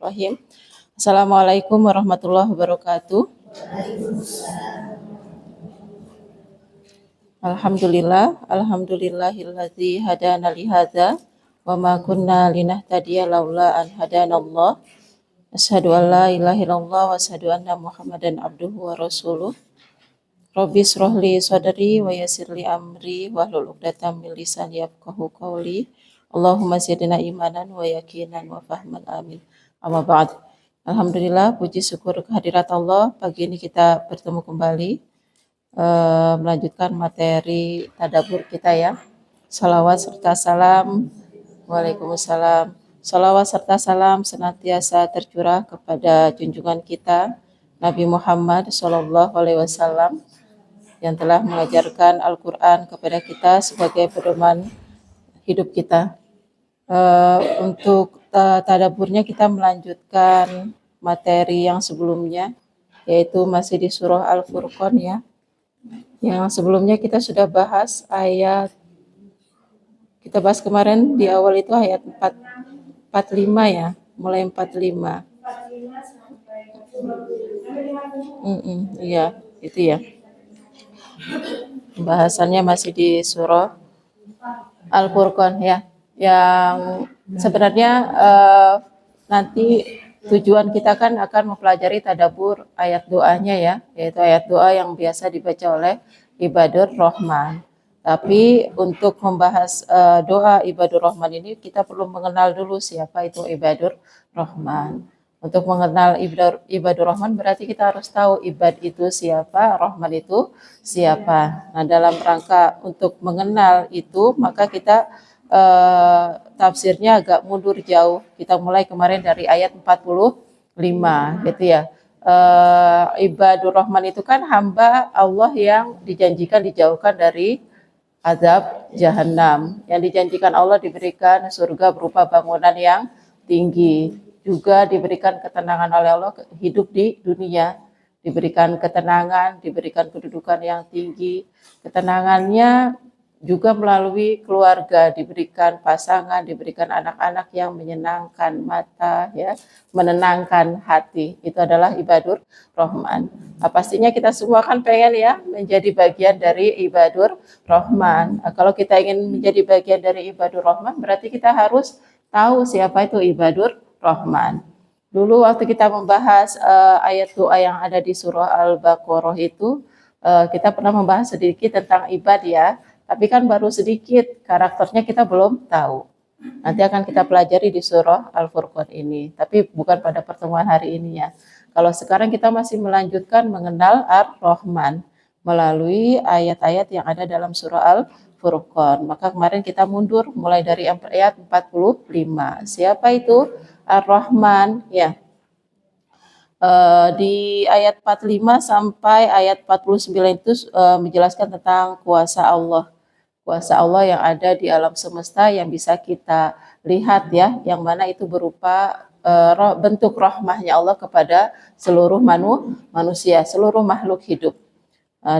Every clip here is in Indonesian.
Bismillahirrahmanirrahim. Assalamualaikum warahmatullahi wabarakatuh. Alhamdulillahilladzi hadana li hadza wa ma kunna linahtadiya laula an hadanallah. Asyhadu an la ilaha illallah wa asyhadu anna Muhammadan abduhu wa rasuluh. Rabbi shrah li sadri wa yassir li amri wahlul 'uqdatam min lisani yafqahu qawli. Allahumma zidna imanan wa yaqinan wa fahman amin. Amma ba'd. Alhamdulillah, puji syukur kehadirat Allah. Pagi ini kita bertemu kembali melanjutkan materi tadabbur kita ya. Salawat serta salam. Waalaikumsalam. Salawat serta salam senantiasa tercurah kepada junjungan kita Nabi Muhammad SAW yang telah mengajarkan Al-Quran kepada kita sebagai pedoman hidup kita. Untuk tadabburnya kita melanjutkan materi yang sebelumnya, yaitu masih di surah Al-Furqan ya. Yang sebelumnya kita sudah bahas ayat, kita bahas kemarin di awal itu ayat 45 ya, mulai 45. Iya, itu ya. Pembahasannya masih di surah Al-Furqan ya. Yang sebenarnya nanti tujuan kita kan akan mempelajari tadabbur ayat doanya ya, yaitu ayat doa yang biasa dibaca oleh ibadur rahman. Tapi untuk membahas doa ibadur rahman ini kita perlu mengenal dulu siapa itu ibadur rahman. Untuk mengenal ibadur rahman berarti kita harus tahu ibad itu siapa, rahman itu siapa. Nah, dalam rangka untuk mengenal itu maka kita tafsirnya agak mundur jauh. Kita mulai kemarin dari ayat 45 gitu ya. Ibadur rahman itu kan hamba Allah yang dijanjikan dijauhkan dari azab jahanam. Yang dijanjikan Allah diberikan surga berupa bangunan yang tinggi. Juga diberikan ketenangan oleh Allah hidup di dunia. Diberikan ketenangan, diberikan kedudukan yang tinggi. Ketenangannya juga melalui keluarga, diberikan pasangan, diberikan anak-anak yang menyenangkan mata, ya, menenangkan hati. Itu adalah ibadur rahman. Nah, pastinya kita semua kan pengen ya menjadi bagian dari ibadur rahman. Nah, kalau kita ingin menjadi bagian dari ibadur rahman, berarti kita harus tahu siapa itu ibadur rahman. Dulu waktu kita membahas ayat doa yang ada di surah Al-Baqarah itu, kita pernah membahas sedikit tentang ibad ya. Tapi kan baru sedikit, karakternya kita belum tahu. Nanti akan kita pelajari di surah Al-Furqan ini. Tapi bukan pada pertemuan hari ini ya. Kalau sekarang kita masih melanjutkan mengenal Ar-Rahman melalui ayat-ayat yang ada dalam surah Al-Furqan. Maka kemarin kita mundur mulai dari ayat 45. Siapa itu Ar-Rahman? Ya. Di ayat 45 sampai ayat 49 itu menjelaskan tentang kuasa Allah. Kuasa Allah yang ada di alam semesta yang bisa kita lihat ya, yang mana itu berupa bentuk rahmahnya Allah kepada seluruh manusia, seluruh makhluk hidup.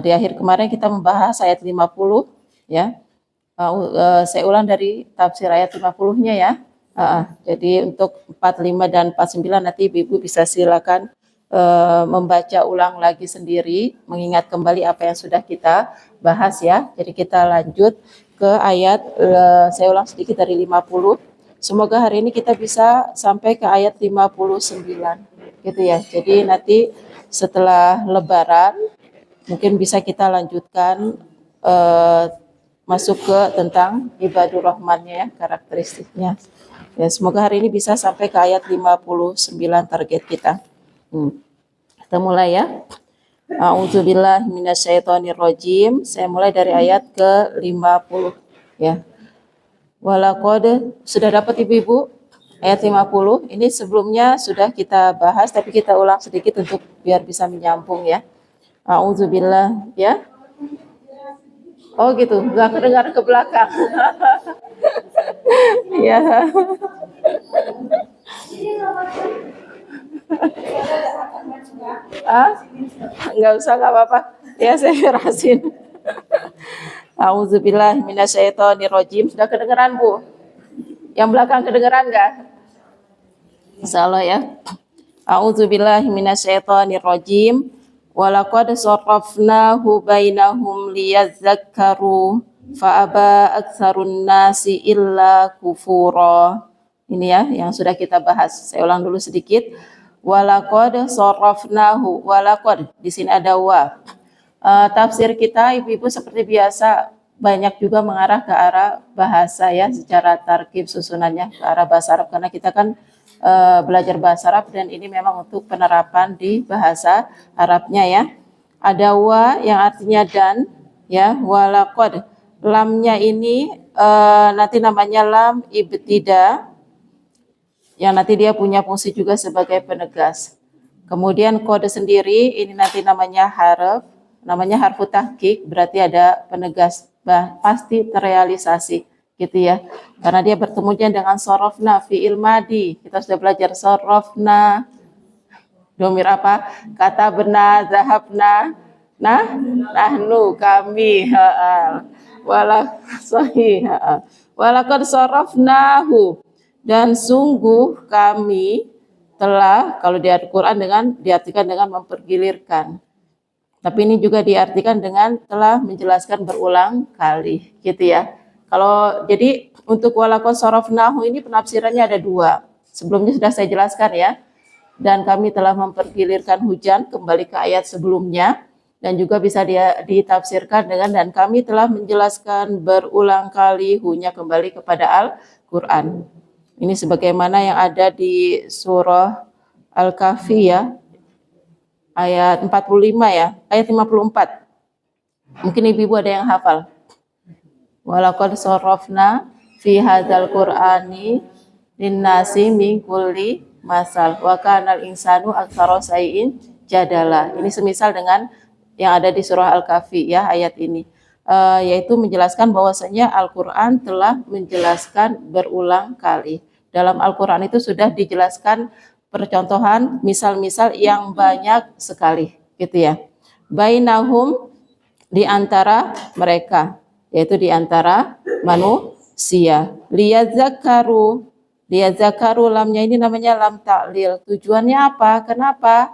Di akhir kemarin kita membahas ayat 50 ya. Saya ulang dari tafsir ayat 50-nya ya. Jadi untuk 45 dan 49 nanti Ibu bisa silakan membaca ulang lagi sendiri, mengingat kembali apa yang sudah kita bahas ya. Jadi kita lanjut ke ayat, saya ulang sedikit dari 50. Semoga hari ini kita bisa sampai ke ayat 59 gitu ya. Jadi nanti setelah lebaran mungkin bisa kita lanjutkan masuk ke tentang ibadur rahmannya ya, karakteristiknya. Ya, semoga hari ini bisa sampai ke ayat 59 target kita. Kita mulai ya. A'udzubillahi minasyaitonirrajim. Saya mulai dari ayat ke-50 ya. Walaqad, sudah dapat Ibu-ibu ayat 50. Ini sebelumnya sudah kita bahas tapi kita ulang sedikit untuk biar bisa menyambung ya. A'udzubillah ya. Oh gitu, enggak kedengar ke belakang. Ya. Enggak usah, enggak apa-apa. Ya, saya berasin. A'udzubillahi minasyaitonirrajim. Sudah kedengeran, Bu? Yang belakang kedengeran enggak? Insyaallah ya. A'udzubillahi minasyaitonirrajim. Walaqad sarrafnahu bainahum liyadzakkaru fa'aba aktsarun nasi illa kufura. Ini ya yang sudah kita bahas. Saya ulang dulu sedikit. Walaqad sarrafnahu. Walaqad di sini ada wa. Tafsir kita ibu-ibu seperti biasa banyak juga mengarah ke arah bahasa ya, secara tarkib susunannya ke arah bahasa Arab karena kita kan belajar bahasa Arab dan ini memang untuk penerapan di bahasa Arabnya ya. Ada wa yang artinya dan ya, walaqad. Lamnya ini nanti namanya lam ibtida yang nanti dia punya fungsi juga sebagai penegas. Kemudian kode sendiri ini nanti namanya harfu tahqiq, berarti ada penegas, pasti terrealisasi gitu ya. Karena dia bertemunya dengan sorofna fi'il madi. Kita sudah belajar sorofna. Domir apa? Kata benar, zahabna. Nah, nahnu kami. Wala sahih. Walaqad sorofnahu. Dan sungguh kami telah, kalau di Al-Quran diartikan dengan mempergilirkan. Tapi ini juga diartikan dengan telah menjelaskan berulang kali, gitu ya. Kalau jadi untuk walaqad sarafnahu ini penafsirannya ada dua. Sebelumnya sudah saya jelaskan ya. Dan kami telah mempergilirkan hujan, kembali ke ayat sebelumnya. Dan juga bisa ditafsirkan dengan dan kami telah menjelaskan berulang kali hunya, kembali kepada Al-Quran. Ini sebagaimana yang ada di surah Al-Kahfi ya, ayat 45 ya, ayat 54. Mungkin ibu-ibu ada yang hafal. Walaqad sarrafna fi hadzal qur'ani linnasi min kulli masal wa kanal insanu aktsara syai'in jadala. Ini semisal dengan yang ada di surah Al-Kahfi ya, ayat ini. Yaitu menjelaskan bahwasanya Al-Qur'an telah menjelaskan berulang kali. Dalam Al-Qur'an itu sudah dijelaskan percontohan misal-misal yang banyak sekali gitu ya. Bainahum, di antara mereka, yaitu di antara manusia. Liyadzakaru lamnya ini namanya lam ta'lil. Tujuannya apa? Kenapa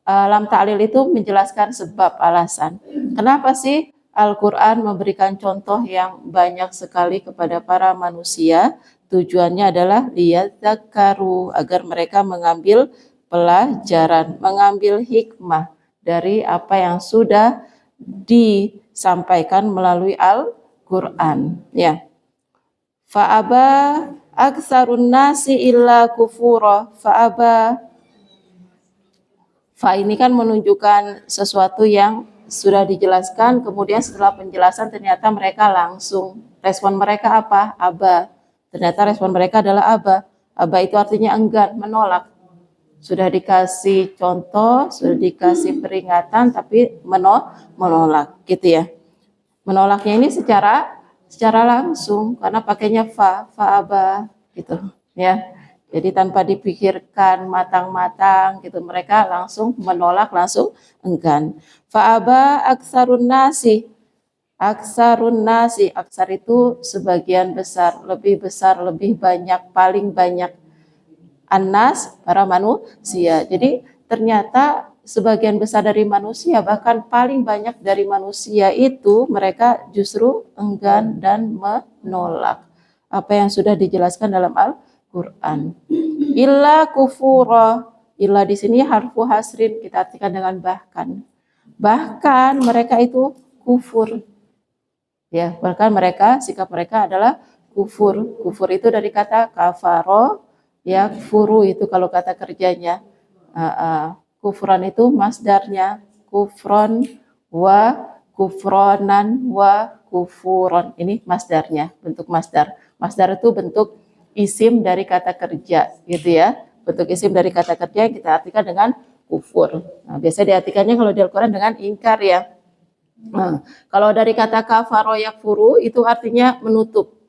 lam ta'lil itu menjelaskan sebab, alasan. Kenapa sih Al-Quran memberikan contoh yang banyak sekali kepada para manusia? Tujuannya adalah liyadzakaru, agar mereka mengambil pelajaran, mengambil hikmah dari apa yang sudah disampaikan melalui Al-Quran ya. Fa'aba aktsarun nasi illa kufura. Fa'aba, fa ini kan menunjukkan sesuatu yang sudah dijelaskan, kemudian setelah penjelasan ternyata mereka langsung, respon mereka apa? Aba. Ternyata respon mereka adalah aba. Aba itu artinya enggan, menolak. Sudah dikasih contoh, sudah dikasih peringatan, tapi menolak gitu ya. Menolaknya ini secara langsung karena pakainya fa aba gitu ya. Jadi tanpa dipikirkan matang-matang gitu, mereka langsung menolak, langsung enggan. Fa aba aktsarun nasi. Aksar itu sebagian besar, lebih banyak, paling banyak. Anas, para manusia. Jadi ternyata sebagian besar dari manusia, bahkan paling banyak dari manusia itu mereka justru enggan dan menolak apa yang sudah dijelaskan dalam Al-Quran. Illa kufura. Illa di sini harfu hasrin, kita artikan dengan bahkan. Bahkan mereka itu kufur. Ya, bahkan sikap mereka adalah kufur. Kufur itu dari kata kafaro, ya, kufuru itu kalau kata kerjanya. Kufran itu masdarnya, kufron wa kufronan wa kufuron. Ini masdarnya, bentuk masdar. Masdar itu bentuk isim dari kata kerja, gitu ya. Bentuk isim dari kata kerja yang kita artikan dengan kufur. Nah, biasa diartikannya kalau di Al-Quran dengan ingkar ya. Nah, kalau dari kata kafaro yakfuru itu artinya menutup.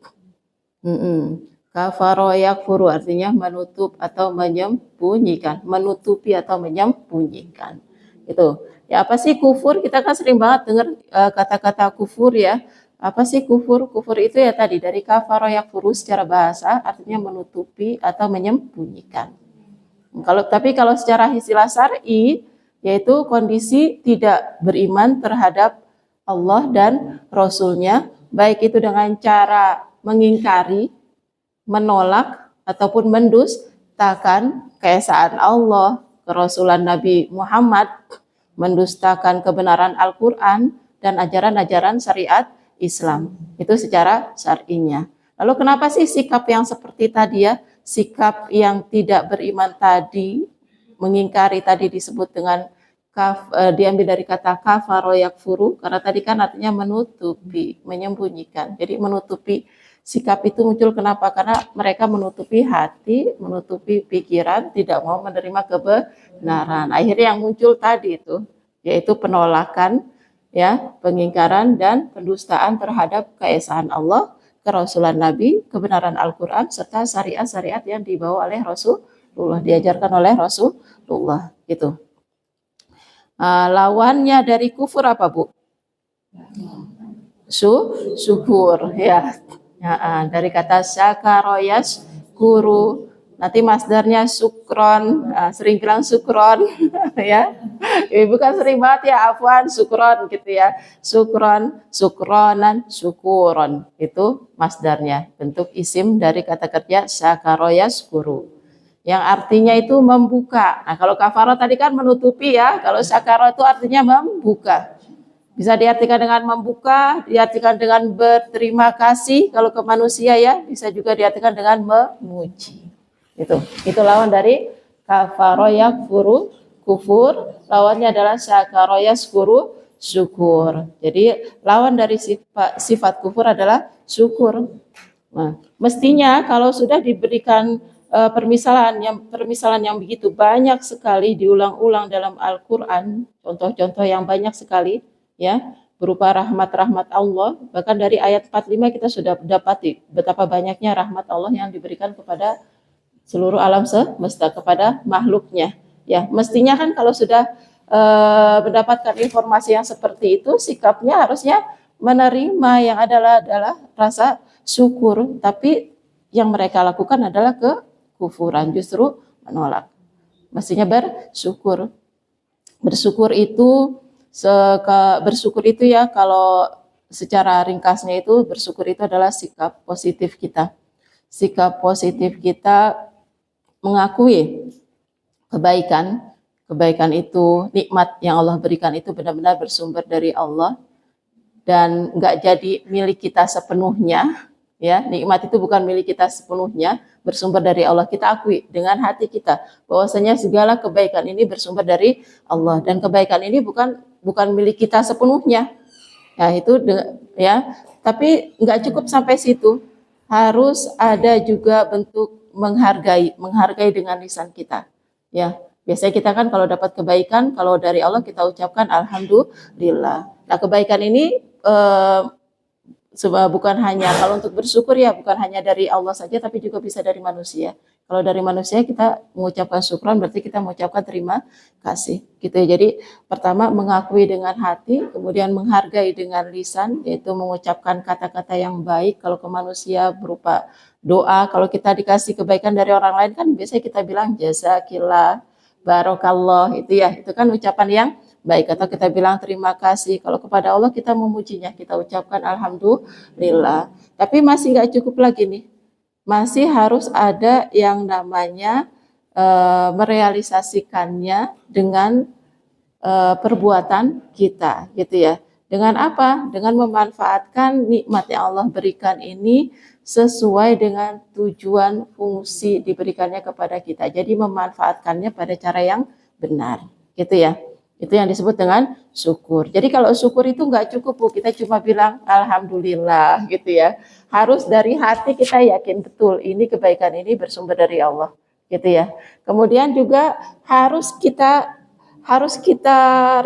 Kafaro yakfuru artinya menutup atau menyembunyikan, menutupi atau menyembunyikan. Itu. Ya apa sih kufur? Kita kan sering banget dengar kata-kata kufur ya. Apa sih kufur? Kufur itu ya tadi dari kafaro yakfuru secara bahasa artinya menutupi atau menyembunyikan. Kalau secara istilah syar'i, yaitu kondisi tidak beriman terhadap Allah dan Rasulnya, baik itu dengan cara mengingkari, menolak, ataupun mendustakan keesaan Allah, kerasulan Nabi Muhammad, mendustakan kebenaran Al-Quran, dan ajaran-ajaran syariat Islam. Itu secara syar'inya. Lalu kenapa sih sikap yang seperti tadi ya, sikap yang tidak beriman tadi, mengingkari tadi disebut dengan diambil dari kata kafaro yakfuru, karena tadi kan artinya menutupi, menyembunyikan. Jadi menutupi sikap itu muncul kenapa? Karena mereka menutupi hati, menutupi pikiran, tidak mau menerima kebenaran. Akhirnya yang muncul tadi itu, yaitu penolakan, ya, pengingkaran dan pendustaan terhadap keesaan Allah, kerasulan Nabi, kebenaran Al-Quran, serta syariat-syariat yang dibawa oleh Rasulullah, diajarkan oleh Rasulullah. Gitu. Lawannya dari kufur apa, Bu? Syukur, ya. Dari kata syakaroyas guru, nanti masdarnya sukron, sering bilang sukron, ya. Bukan sering banget ya, afwan, sukron gitu ya. Sukron, sukronan, syukuron, itu masdarnya, bentuk isim dari kata kerja syakaroyas guru, yang artinya itu membuka. Nah, kalau kafaro tadi kan menutupi ya, kalau syakaro itu artinya membuka. Bisa diartikan dengan membuka, diartikan dengan berterima kasih kalau ke manusia ya, bisa juga diartikan dengan memuji. Itu lawan dari kafaro yakfuru, kufur, lawannya adalah syakaro yaskuru, syukur. Jadi lawan dari sifat kufur adalah syukur. Nah, mestinya kalau sudah diberikan permisalan yang begitu banyak sekali diulang-ulang dalam Al-Quran, contoh-contoh yang banyak sekali, ya, berupa rahmat-rahmat Allah. Bahkan dari ayat 45 kita sudah dapati betapa banyaknya rahmat Allah yang diberikan kepada seluruh alam semesta, kepada makhluknya. Ya, mestinya kan kalau sudah mendapatkan informasi yang seperti itu, sikapnya harusnya menerima yang adalah rasa syukur, tapi yang mereka lakukan adalah kekufuran, justru menolak. Mestinya bersyukur. Bersyukur itu ya, kalau secara ringkasnya itu, bersyukur itu adalah sikap positif kita. Sikap positif kita mengakui kebaikan itu, nikmat yang Allah berikan itu benar-benar bersumber dari Allah dan nggak jadi milik kita sepenuhnya. Ya, nikmat itu bukan milik kita sepenuhnya, bersumber dari Allah. Kita akui dengan hati kita bahwasanya segala kebaikan ini bersumber dari Allah, dan kebaikan ini bukan milik kita sepenuhnya. Ya, itu ya, tapi nggak cukup sampai situ. Harus ada juga bentuk menghargai dengan lisan kita. Ya, biasanya kita kan kalau dapat kebaikan, kalau dari Allah kita ucapkan alhamdulillah. Nah, kebaikan ini bukan hanya, kalau untuk bersyukur ya bukan hanya dari Allah saja, tapi juga bisa dari manusia. Kalau dari manusia kita mengucapkan syukran, berarti kita mengucapkan terima kasih, gitu ya. Jadi pertama mengakui dengan hati, kemudian menghargai dengan lisan, yaitu mengucapkan kata-kata yang baik. Kalau ke manusia berupa doa, kalau kita dikasih kebaikan dari orang lain kan biasanya kita bilang jazakillah, barokallah, itu ya, itu kan ucapan yang baik. Atau kita bilang terima kasih. Kalau kepada Allah kita memujinya, kita ucapkan alhamdulillah. Tapi masih nggak cukup lagi nih, masih harus ada yang namanya merealisasikannya dengan perbuatan kita, gitu ya. Dengan apa? Dengan memanfaatkan nikmat yang Allah berikan ini sesuai dengan tujuan fungsi diberikannya kepada kita. Jadi memanfaatkannya pada cara yang benar, gitu ya. Itu yang disebut dengan syukur. Jadi kalau syukur itu nggak cukup, Bu, kita cuma bilang alhamdulillah, gitu ya. Harus dari hati kita yakin betul ini kebaikan ini bersumber dari Allah, gitu ya. Kemudian juga harus kita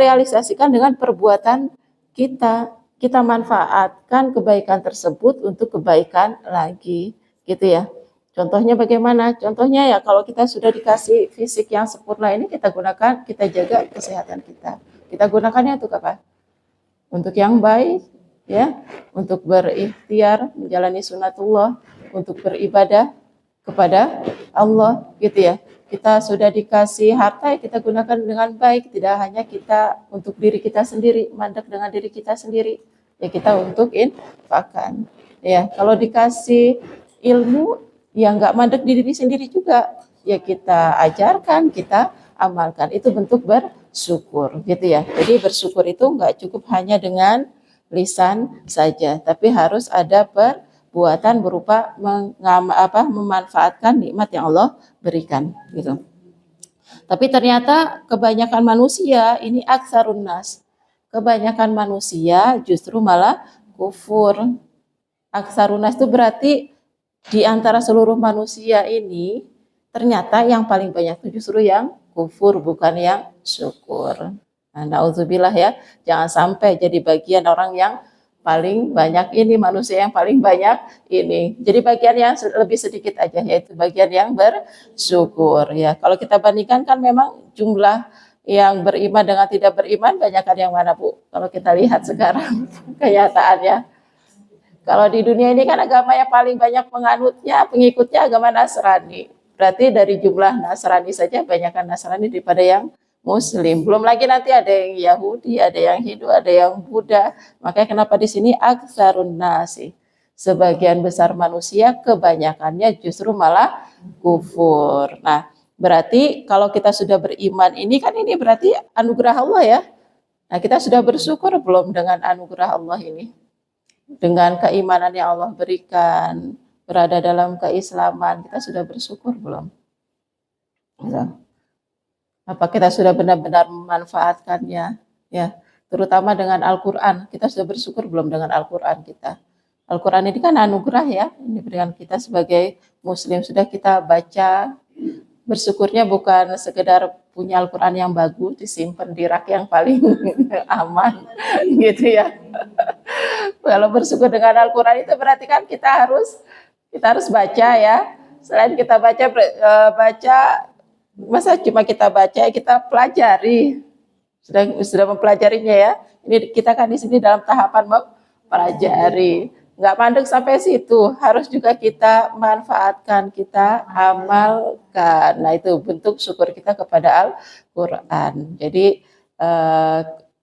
realisasikan dengan perbuatan kita. Kita manfaatkan kebaikan tersebut untuk kebaikan lagi, gitu ya. Contohnya bagaimana? Contohnya ya kalau kita sudah dikasih fisik yang sempurna ini, kita gunakan, kita jaga kesehatan kita. Kita gunakannya untuk apa? Untuk yang baik, ya, untuk berikhtiar menjalani sunatullah, untuk beribadah kepada Allah, gitu ya. kita sudah dikasih harta, ya kita gunakan dengan baik, tidak hanya kita untuk diri kita sendiri, mandek dengan diri kita sendiri, ya kita untuk infakkan. Ya, kalau dikasih ilmu, ya nggak mandek di diri sendiri juga, ya kita ajarkan, kita amalkan. Itu bentuk bersyukur, gitu ya. Jadi bersyukur itu nggak cukup hanya dengan lisan saja, tapi harus ada perbuatan berupa memanfaatkan nikmat yang Allah berikan, gitu. Tapi ternyata kebanyakan manusia ini aksarun nas. Kebanyakan manusia justru malah kufur. Aksarun nas itu berarti di antara seluruh manusia ini ternyata yang paling banyak itu justru yang kufur, bukan yang syukur. Nah, na'udzubillah ya, jangan sampai jadi bagian orang yang paling banyak ini, manusia yang paling banyak ini. Jadi bagian yang lebih sedikit aja, yaitu bagian yang bersyukur ya. Kalau kita bandingkan kan memang jumlah yang beriman dengan tidak beriman banyakkan yang mana, Bu? Kalau kita lihat sekarang kenyataannya. Kalau di dunia ini kan agama yang paling banyak penganutnya, pengikutnya agama Nasrani. Berarti dari jumlah Nasrani saja banyakkan Nasrani daripada yang Muslim. Belum lagi nanti ada yang Yahudi, ada yang Hindu, ada yang Buddha. Makanya kenapa di sini aksarun nasi. Sebagian besar manusia kebanyakannya justru malah kufur. Nah, berarti kalau kita sudah beriman ini kan ini berarti anugerah Allah ya. Nah, kita sudah bersyukur belum dengan anugerah Allah ini? Dengan keimanan yang Allah berikan, berada dalam keislaman, kita sudah bersyukur belum? Apa kita sudah benar-benar memanfaatkannya? Ya, terutama dengan Al-Quran, kita sudah bersyukur belum dengan Al-Quran kita? Al-Quran ini kan anugerah ya, ini diberikan kita sebagai Muslim, sudah kita baca. Bersyukurnya bukan sekedar punya Al-Quran yang bagus, disimpan di rak yang paling aman, gitu ya. Kalau bersyukur dengan Al-Quran itu berarti kan kita harus baca ya. Selain kita baca, masa cuma kita baca, kita pelajari. Sudah mempelajarinya ya. Ini kita kan di sini dalam tahapan mempelajari. Nggak mandek sampai situ, harus juga kita manfaatkan, kita amalkan. Nah, itu bentuk syukur kita kepada Al-Quran. Jadi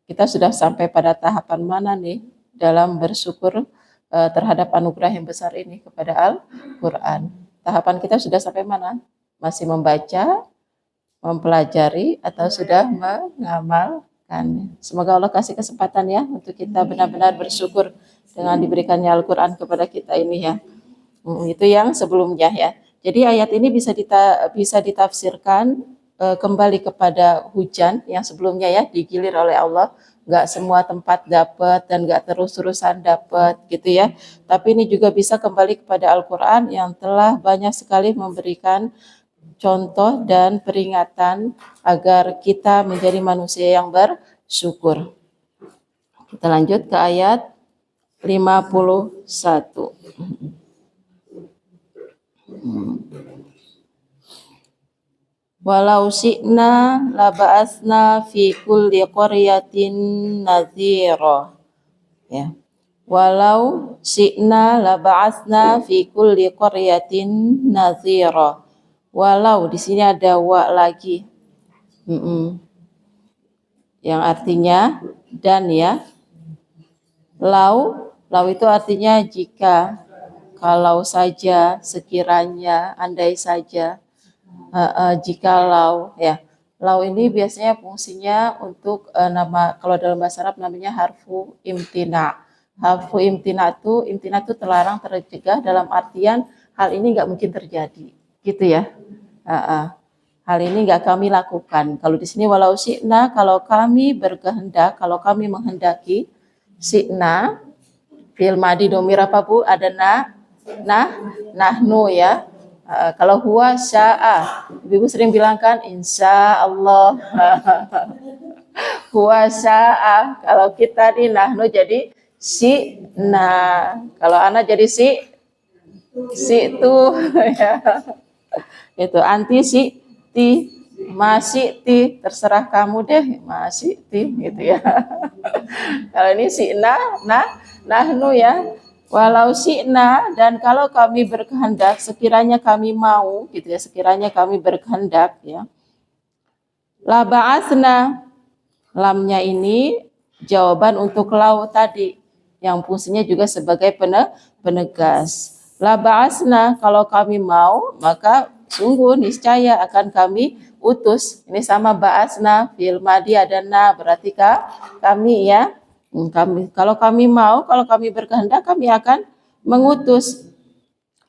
kita sudah sampai pada tahapan mana nih dalam bersyukur terhadap anugerah yang besar ini kepada Al-Quran. Tahapan kita sudah sampai mana? Masih membaca, mempelajari, atau sudah mengamalkan? Semoga Allah kasih kesempatan ya untuk kita benar-benar bersyukur dengan diberikannya Al-Quran kepada kita ini ya. Itu yang sebelumnya ya. Jadi ayat ini bisa ditafsirkan kembali kepada hujan yang sebelumnya ya, digilir oleh Allah. Nggak semua tempat dapat dan nggak terus-terusan dapat gitu ya. Tapi ini juga bisa kembali kepada Al-Quran yang telah banyak sekali memberikan contoh dan peringatan agar kita menjadi manusia yang bersyukur. Kita lanjut ke ayat 51. Walau syi'na laba'asna fi kulli qaryatin nadhira. Ya. Walau syi'na laba'asna fi kulli qaryatin nadhira. Walau di sini ada wa lagi. Yang artinya dan ya. Lau itu artinya jika, kalau saja, sekiranya, andai saja, jikalau ya. Lau ini biasanya fungsinya untuk nama, kalau dalam bahasa Arab namanya harfu imtina. Harfu imtina itu terlarang, tercegah, dalam artian hal ini nggak mungkin terjadi, gitu ya. Hal ini nggak kami lakukan. Kalau di sini walau syi'na, kalau kami berkehendak, kalau kami menghendaki. Syi'na fi'il madi domir apa Bu? Ada nahnu ya. Kalau huwa sya'a, Ibu sering bilang kan insya Allah. Huwa sya'a, kalau kita nih nahnu jadi syi'na, kalau ana jadi itu ya. Itu anti ti, masih ti, terserah kamu deh, masih ti gitu ya. Kalau ini syi'na nahnu ya. Walau syi'na, dan kalau kami berkehendak, sekiranya kami mau gitu ya, sekiranya kami berkehendak ya. La ba'atsna, lamnya ini jawaban untuk lau tadi yang fungsinya juga sebagai penegas. La ba'atsna, kalau kami mau maka sungguh niscaya akan kami utus. Ini sama ba'atsna fil madi ada na, berarti kami ya. Kalau kami mau, kalau kami berkehendak, kami akan mengutus.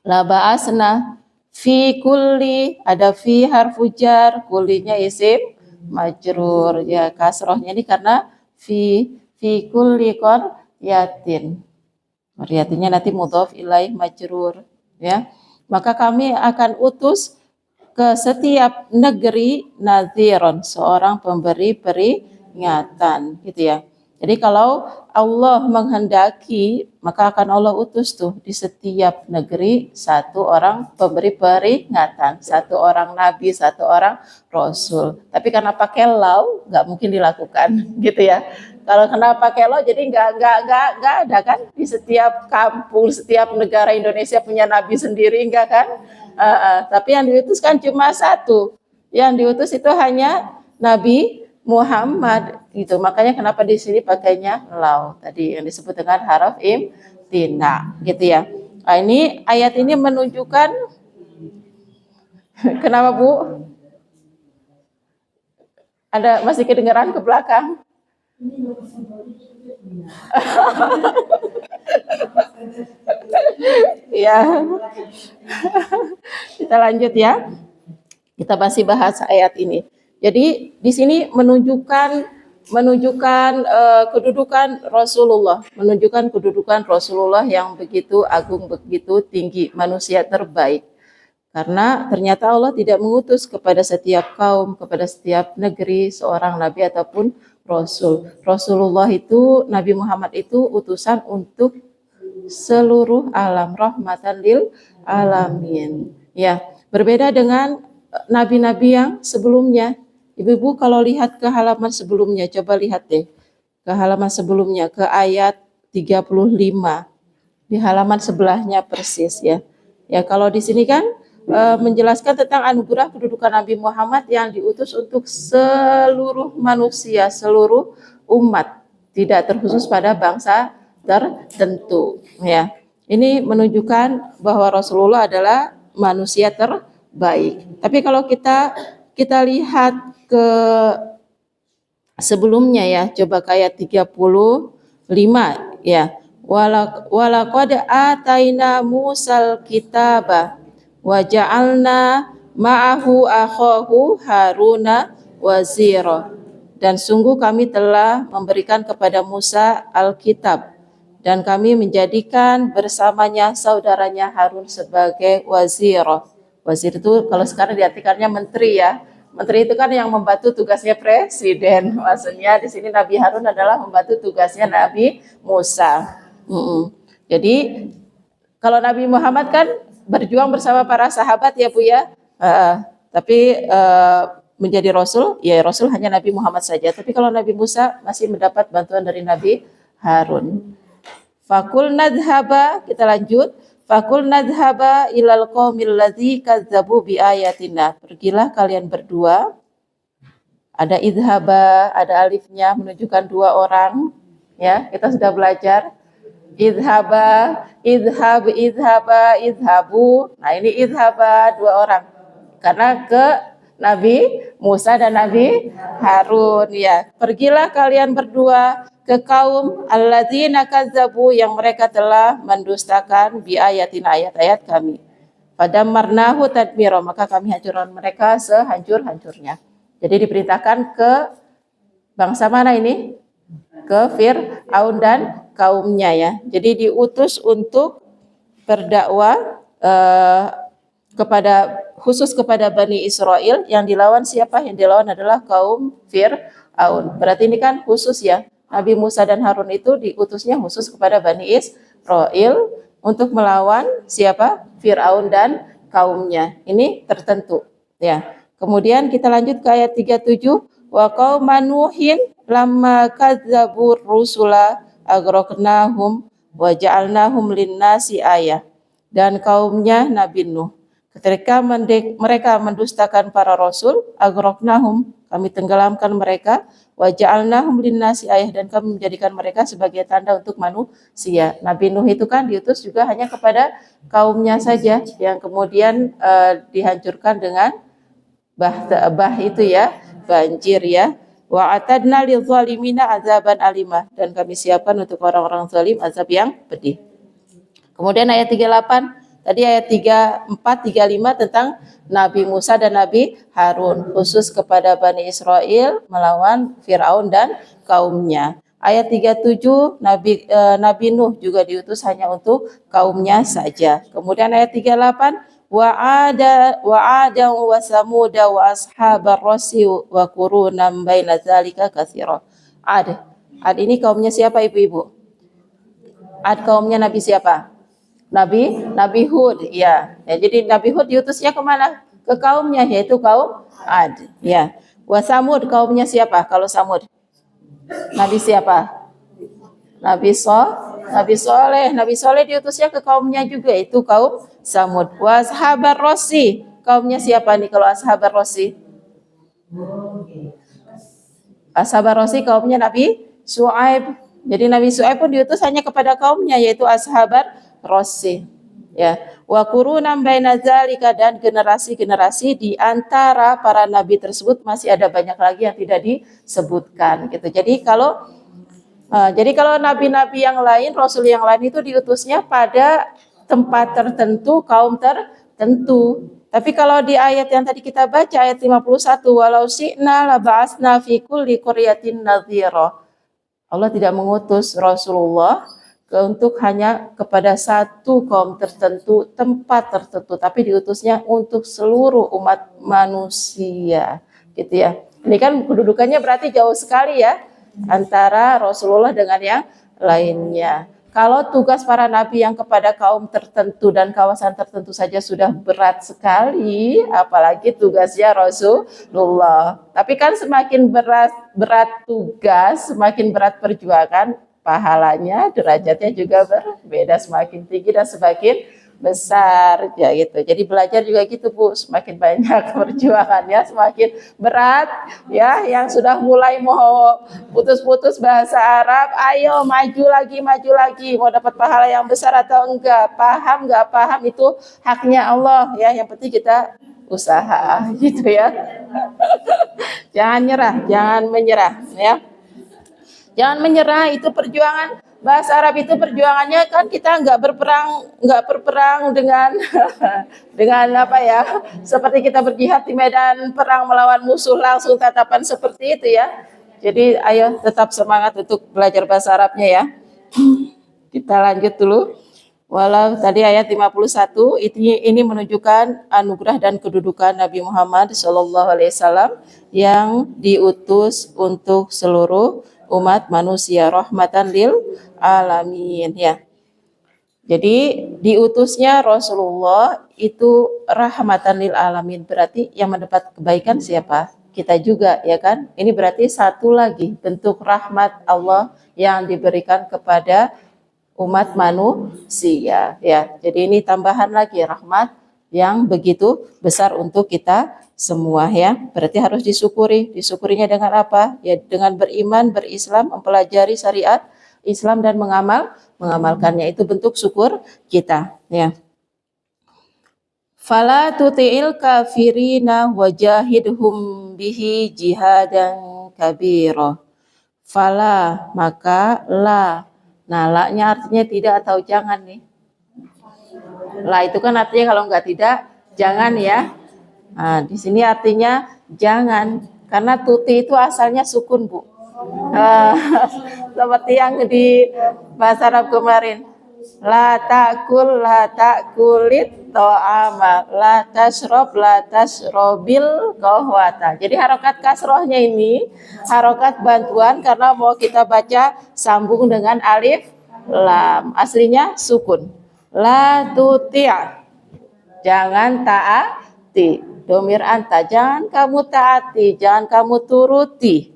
La ba'asna fi kulli, ada fi harfu jar, kullinya isim majrur ya, kasrohnya ini karena fi kulli qaryatin. Qaryatinya nanti mudhof ilaih majrur ya. Maka kami akan utus ke setiap negeri nadhiron, seorang pemberi peringatan gitu ya. Jadi kalau Allah menghendaki, maka akan Allah utus tuh di setiap negeri satu orang pemberi peringatan, satu orang nabi, satu orang rasul. Tapi karena pakai lau, nggak mungkin dilakukan, gitu ya. Kalau kena pakai lau, jadi nggak ada kan di setiap kampung, setiap negara Indonesia punya nabi sendiri, enggak kan? Tapi yang diutus kan cuma satu. Yang diutus itu hanya Nabi Muhammad gitu. Makanya kenapa di sini pakainya lau tadi yang disebut dengan haraf imtina gitu ya. Nah, ini ayat ini menunjukkan kenapa Bu? Ada masih kedengaran ke belakang? Ya. Kita lanjut ya. Kita masih bahas ayat ini. Jadi di sini menunjukkan kedudukan Rasulullah yang begitu agung, begitu tinggi, manusia terbaik. Karena ternyata Allah tidak mengutus kepada setiap kaum, kepada setiap negeri seorang nabi ataupun rasul. Rasulullah itu, Nabi Muhammad itu utusan untuk seluruh alam, rahmatan lil alamin. Ya, berbeda dengan nabi-nabi yang sebelumnya. Ibu-ibu kalau lihat ke halaman sebelumnya, coba lihat deh. Ke halaman sebelumnya, ke ayat 35. Di halaman sebelahnya persis ya. Ya, kalau di sini kan menjelaskan tentang anugerah kedudukan Nabi Muhammad yang diutus untuk seluruh manusia, seluruh umat, tidak terkhusus pada bangsa tertentu ya. Ini menunjukkan bahwa Rasulullah adalah manusia terbaik. Tapi kalau kita lihat ke sebelumnya ya, coba kayak 35 ya. Walaqad ataina Musal kitaba wa ja'alna ma'ahu akhahu Haruna wazira. Dan sungguh kami telah memberikan kepada Musa Alkitab dan kami menjadikan bersamanya saudaranya Harun sebagai wazir. Wazir itu kalau sekarang diartikannya menteri ya. Menteri itu kan yang membantu tugasnya presiden. Maksudnya di sini Nabi Harun adalah membantu tugasnya Nabi Musa. Jadi kalau Nabi Muhammad kan berjuang bersama para sahabat ya Bu ya. Tapi menjadi Rasul, ya Rasul hanya Nabi Muhammad saja. Tapi kalau Nabi Musa masih mendapat bantuan dari Nabi Harun. Fakul nadhaba, kita lanjut. Fakul nadhaba ilal qaumil ladzi kadzabu bi ayatina. Pergilah kalian berdua. Ada idhaba, ada alifnya menunjukkan dua orang. Ya, kita sudah belajar. Idhaba, idhabu. Nah, ini idhaba dua orang. Karena ke Nabi Musa dan Nabi Harun ya. Pergilah kalian berdua ke kaum alladzina kadzabu yang mereka telah mendustakan bi ayatina, ayat-ayat kami. Fadamarnahu tadmira, maka kami hancurkan mereka sehancur-hancurnya. Jadi diperintahkan ke bangsa mana ini? Ke Fir'aun dan kaumnya ya. Jadi diutus untuk berdakwah khusus kepada Bani Israel. Yang dilawan siapa? Yang dilawan adalah kaum Fir'aun. Berarti ini kan khusus ya. Nabi Musa dan Harun itu diutusnya khusus kepada Bani Israel untuk melawan siapa? Fir'aun dan kaumnya. Ini tertentu ya. Kemudian kita lanjut ke ayat 37. Wa qauman Nuhin lamma kadzabur rusula agraqnahum wa ja'alnahum linnasi ayah. Dan kaumnya Nabi Nuh, ketika mereka mendustakan para rasul, agroknahum, kami tenggelamkan mereka, wa ja'alnahum linnasi ayah, dan kami menjadikan mereka sebagai tanda untuk manusia. Nabi Nuh itu kan diutus juga hanya kepada kaumnya saja, yang kemudian dihancurkan dengan bah itu ya, banjir ya. Wa atadna lil zalimina azaban alimah, dan kami siapkan untuk orang-orang zalim azab yang pedih. Kemudian ayat 38, tadi ayat 34, 35 tentang Nabi Musa dan Nabi Harun, khusus kepada Bani Israel melawan Fir'aun dan kaumnya. Ayat 37, Nabi Nuh juga diutus hanya untuk kaumnya saja. Kemudian ayat 38, wa'ada wa samuda wa ashabar rasi wa qurunam baina dzalika katsira. Ad ini kaumnya siapa ibu-ibu? Ad kaumnya Nabi siapa? Nabi Hud, ya. Jadi Nabi Hud diutusnya kemana? Ke kaumnya, yaitu kaum Ad, ya. Wa Samud, kaumnya siapa? Kalau Samud, Nabi siapa? Nabi Soleh. Nabi Soleh diutusnya ke kaumnya juga, itu kaum Samud. Wa ashabar Rasi, kaumnya siapa nih kalau ashabar Rasi? Ashabar Rasi kaumnya Nabi Shu'aib. Jadi Nabi Shu'aib pun diutus hanya kepada kaumnya, yaitu ashabar Rasi, ya. Wa qurunam baina dzalika, dan generasi-generasi di antara para nabi tersebut masih ada banyak lagi yang tidak disebutkan gitu. Jadi kalau nabi-nabi yang lain, rasul yang lain itu diutusnya pada tempat tertentu, kaum tertentu. Tapi kalau di ayat yang tadi kita baca, ayat 51, walau syi'na la ba'atsna fi kulli qaryatin nadhira. Allah tidak mengutus Rasulullah untuk hanya kepada satu kaum tertentu, tempat tertentu, tapi diutusnya untuk seluruh umat manusia, gitu ya. Ini kan kedudukannya berarti jauh sekali ya antara Rasulullah dengan yang lainnya. Kalau tugas para nabi yang kepada kaum tertentu dan kawasan tertentu saja sudah berat sekali, apalagi tugasnya Rasulullah. Tapi kan semakin berat tugas, semakin berat perjuangan, pahalanya, derajatnya juga berbeda, semakin tinggi dan semakin besar ya gitu. Jadi belajar juga gitu Bu, semakin banyak perjuangannya semakin berat ya. Yang sudah mulai mau putus-putus bahasa Arab, ayo maju lagi mau dapat pahala yang besar atau enggak, paham enggak paham itu haknya Allah ya, yang penting kita usaha gitu ya. Jangan nyerah, jangan menyerah ya. Jangan menyerah, itu perjuangan. Bahasa Arab itu perjuangannya kan kita nggak berperang dengan dengan apa ya? Seperti kita berjihad di medan perang melawan musuh langsung tatapan seperti itu ya. Jadi ayo tetap semangat untuk belajar bahasa Arabnya ya. Kita lanjut dulu. Walau tadi ayat 51 ini menunjukkan anugerah dan kedudukan Nabi Muhammad SAW yang diutus untuk seluruh umat manusia, rahmatan lil alamin ya. Jadi diutusnya Rasulullah itu rahmatan lil alamin, berarti yang mendapat kebaikan siapa? Kita juga ya kan? Ini berarti satu lagi bentuk rahmat Allah yang diberikan kepada umat manusia ya. Jadi ini tambahan lagi rahmat yang begitu besar untuk kita semua ya. Berarti harus disyukuri. Disyukurinya dengan apa? Ya dengan beriman, berislam, mempelajari syariat Islam dan mengamalkannya. Itu bentuk syukur kita ya. Fala tuti'il kafirina wajahidhum bihi jihadan kabira. Fala, maka la. Nah, la-nya artinya tidak atau jangan nih. La itu kan artinya kalau enggak tidak, jangan ya. Nah, di sini artinya jangan, karena tuti itu asalnya sukun, Bu. Seperti yang di bahasa Arab kemarin. La takulit to'ama, la tasrobil kohwata. Jadi harokat kasrohnya ini harokat bantuan karena mau kita baca sambung dengan alif lam. Aslinya sukun. La tuti', jangan taati. Domir anta, jangan kamu taati, jangan kamu turuti.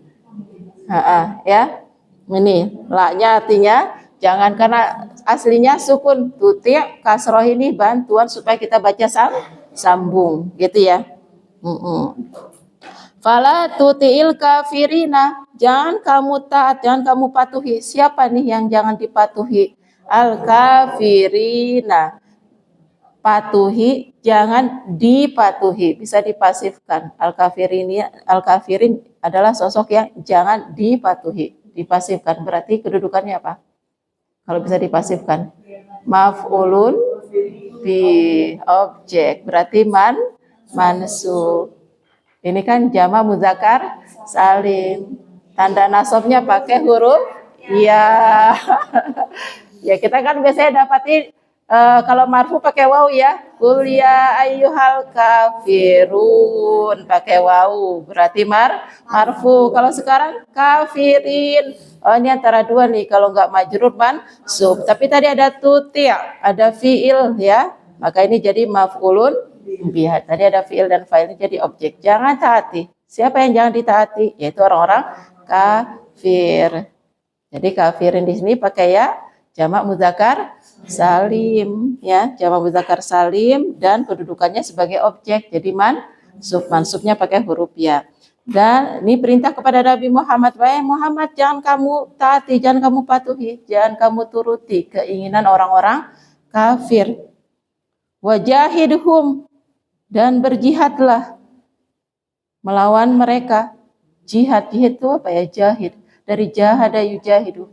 Ya, ini la-nya artinya Jangan karena aslinya sukun, tuti kasroh ini bantuan supaya kita baca sambung gitu ya. Fala tuti'il kafirina, jangan kamu taat, jangan kamu patuhi. Siapa nih yang jangan dipatuhi? Al kafirina. Patuhi, jangan dipatuhi, bisa dipasifkan. Al kafirin adalah sosok yang jangan dipatuhi. Dipasifkan berarti kedudukannya apa? Kalau bisa dipasifkan, maf'ulun bi, objek, berarti mansub. Ini kan jama muzakkar salim. Tanda nasabnya pakai huruf ya. Ya kita kan biasanya dapati kalau marfu pakai waw ya. Qul ya ayyuhal kafirun pakai waw. Berarti marfu. Kalau sekarang kafirin. Oh ini antara dua nih. Kalau nggak majrur mansub. Tapi tadi ada tuti', ada fi'il ya. Maka ini jadi maf'ulun biha. Tadi ada fi'il dan fa'il jadi objek. Jangan taati. Siapa yang jangan ditaati? Yaitu orang-orang kafir. Jadi kafirin di sini pakai ya jamak muzakkar salim ya, jamak muzakkar salim dan kedudukannya sebagai objek. Jadi mansubnya pakai huruf ya. Dan ini perintah kepada Nabi Muhammad, wahai Muhammad, jangan kamu taati, jangan kamu patuhi, jangan kamu turuti keinginan orang-orang kafir. Wajahidhum, dan berjihadlah melawan mereka. Jihad itu apa ya? Jahid, dari jahada yujahidu.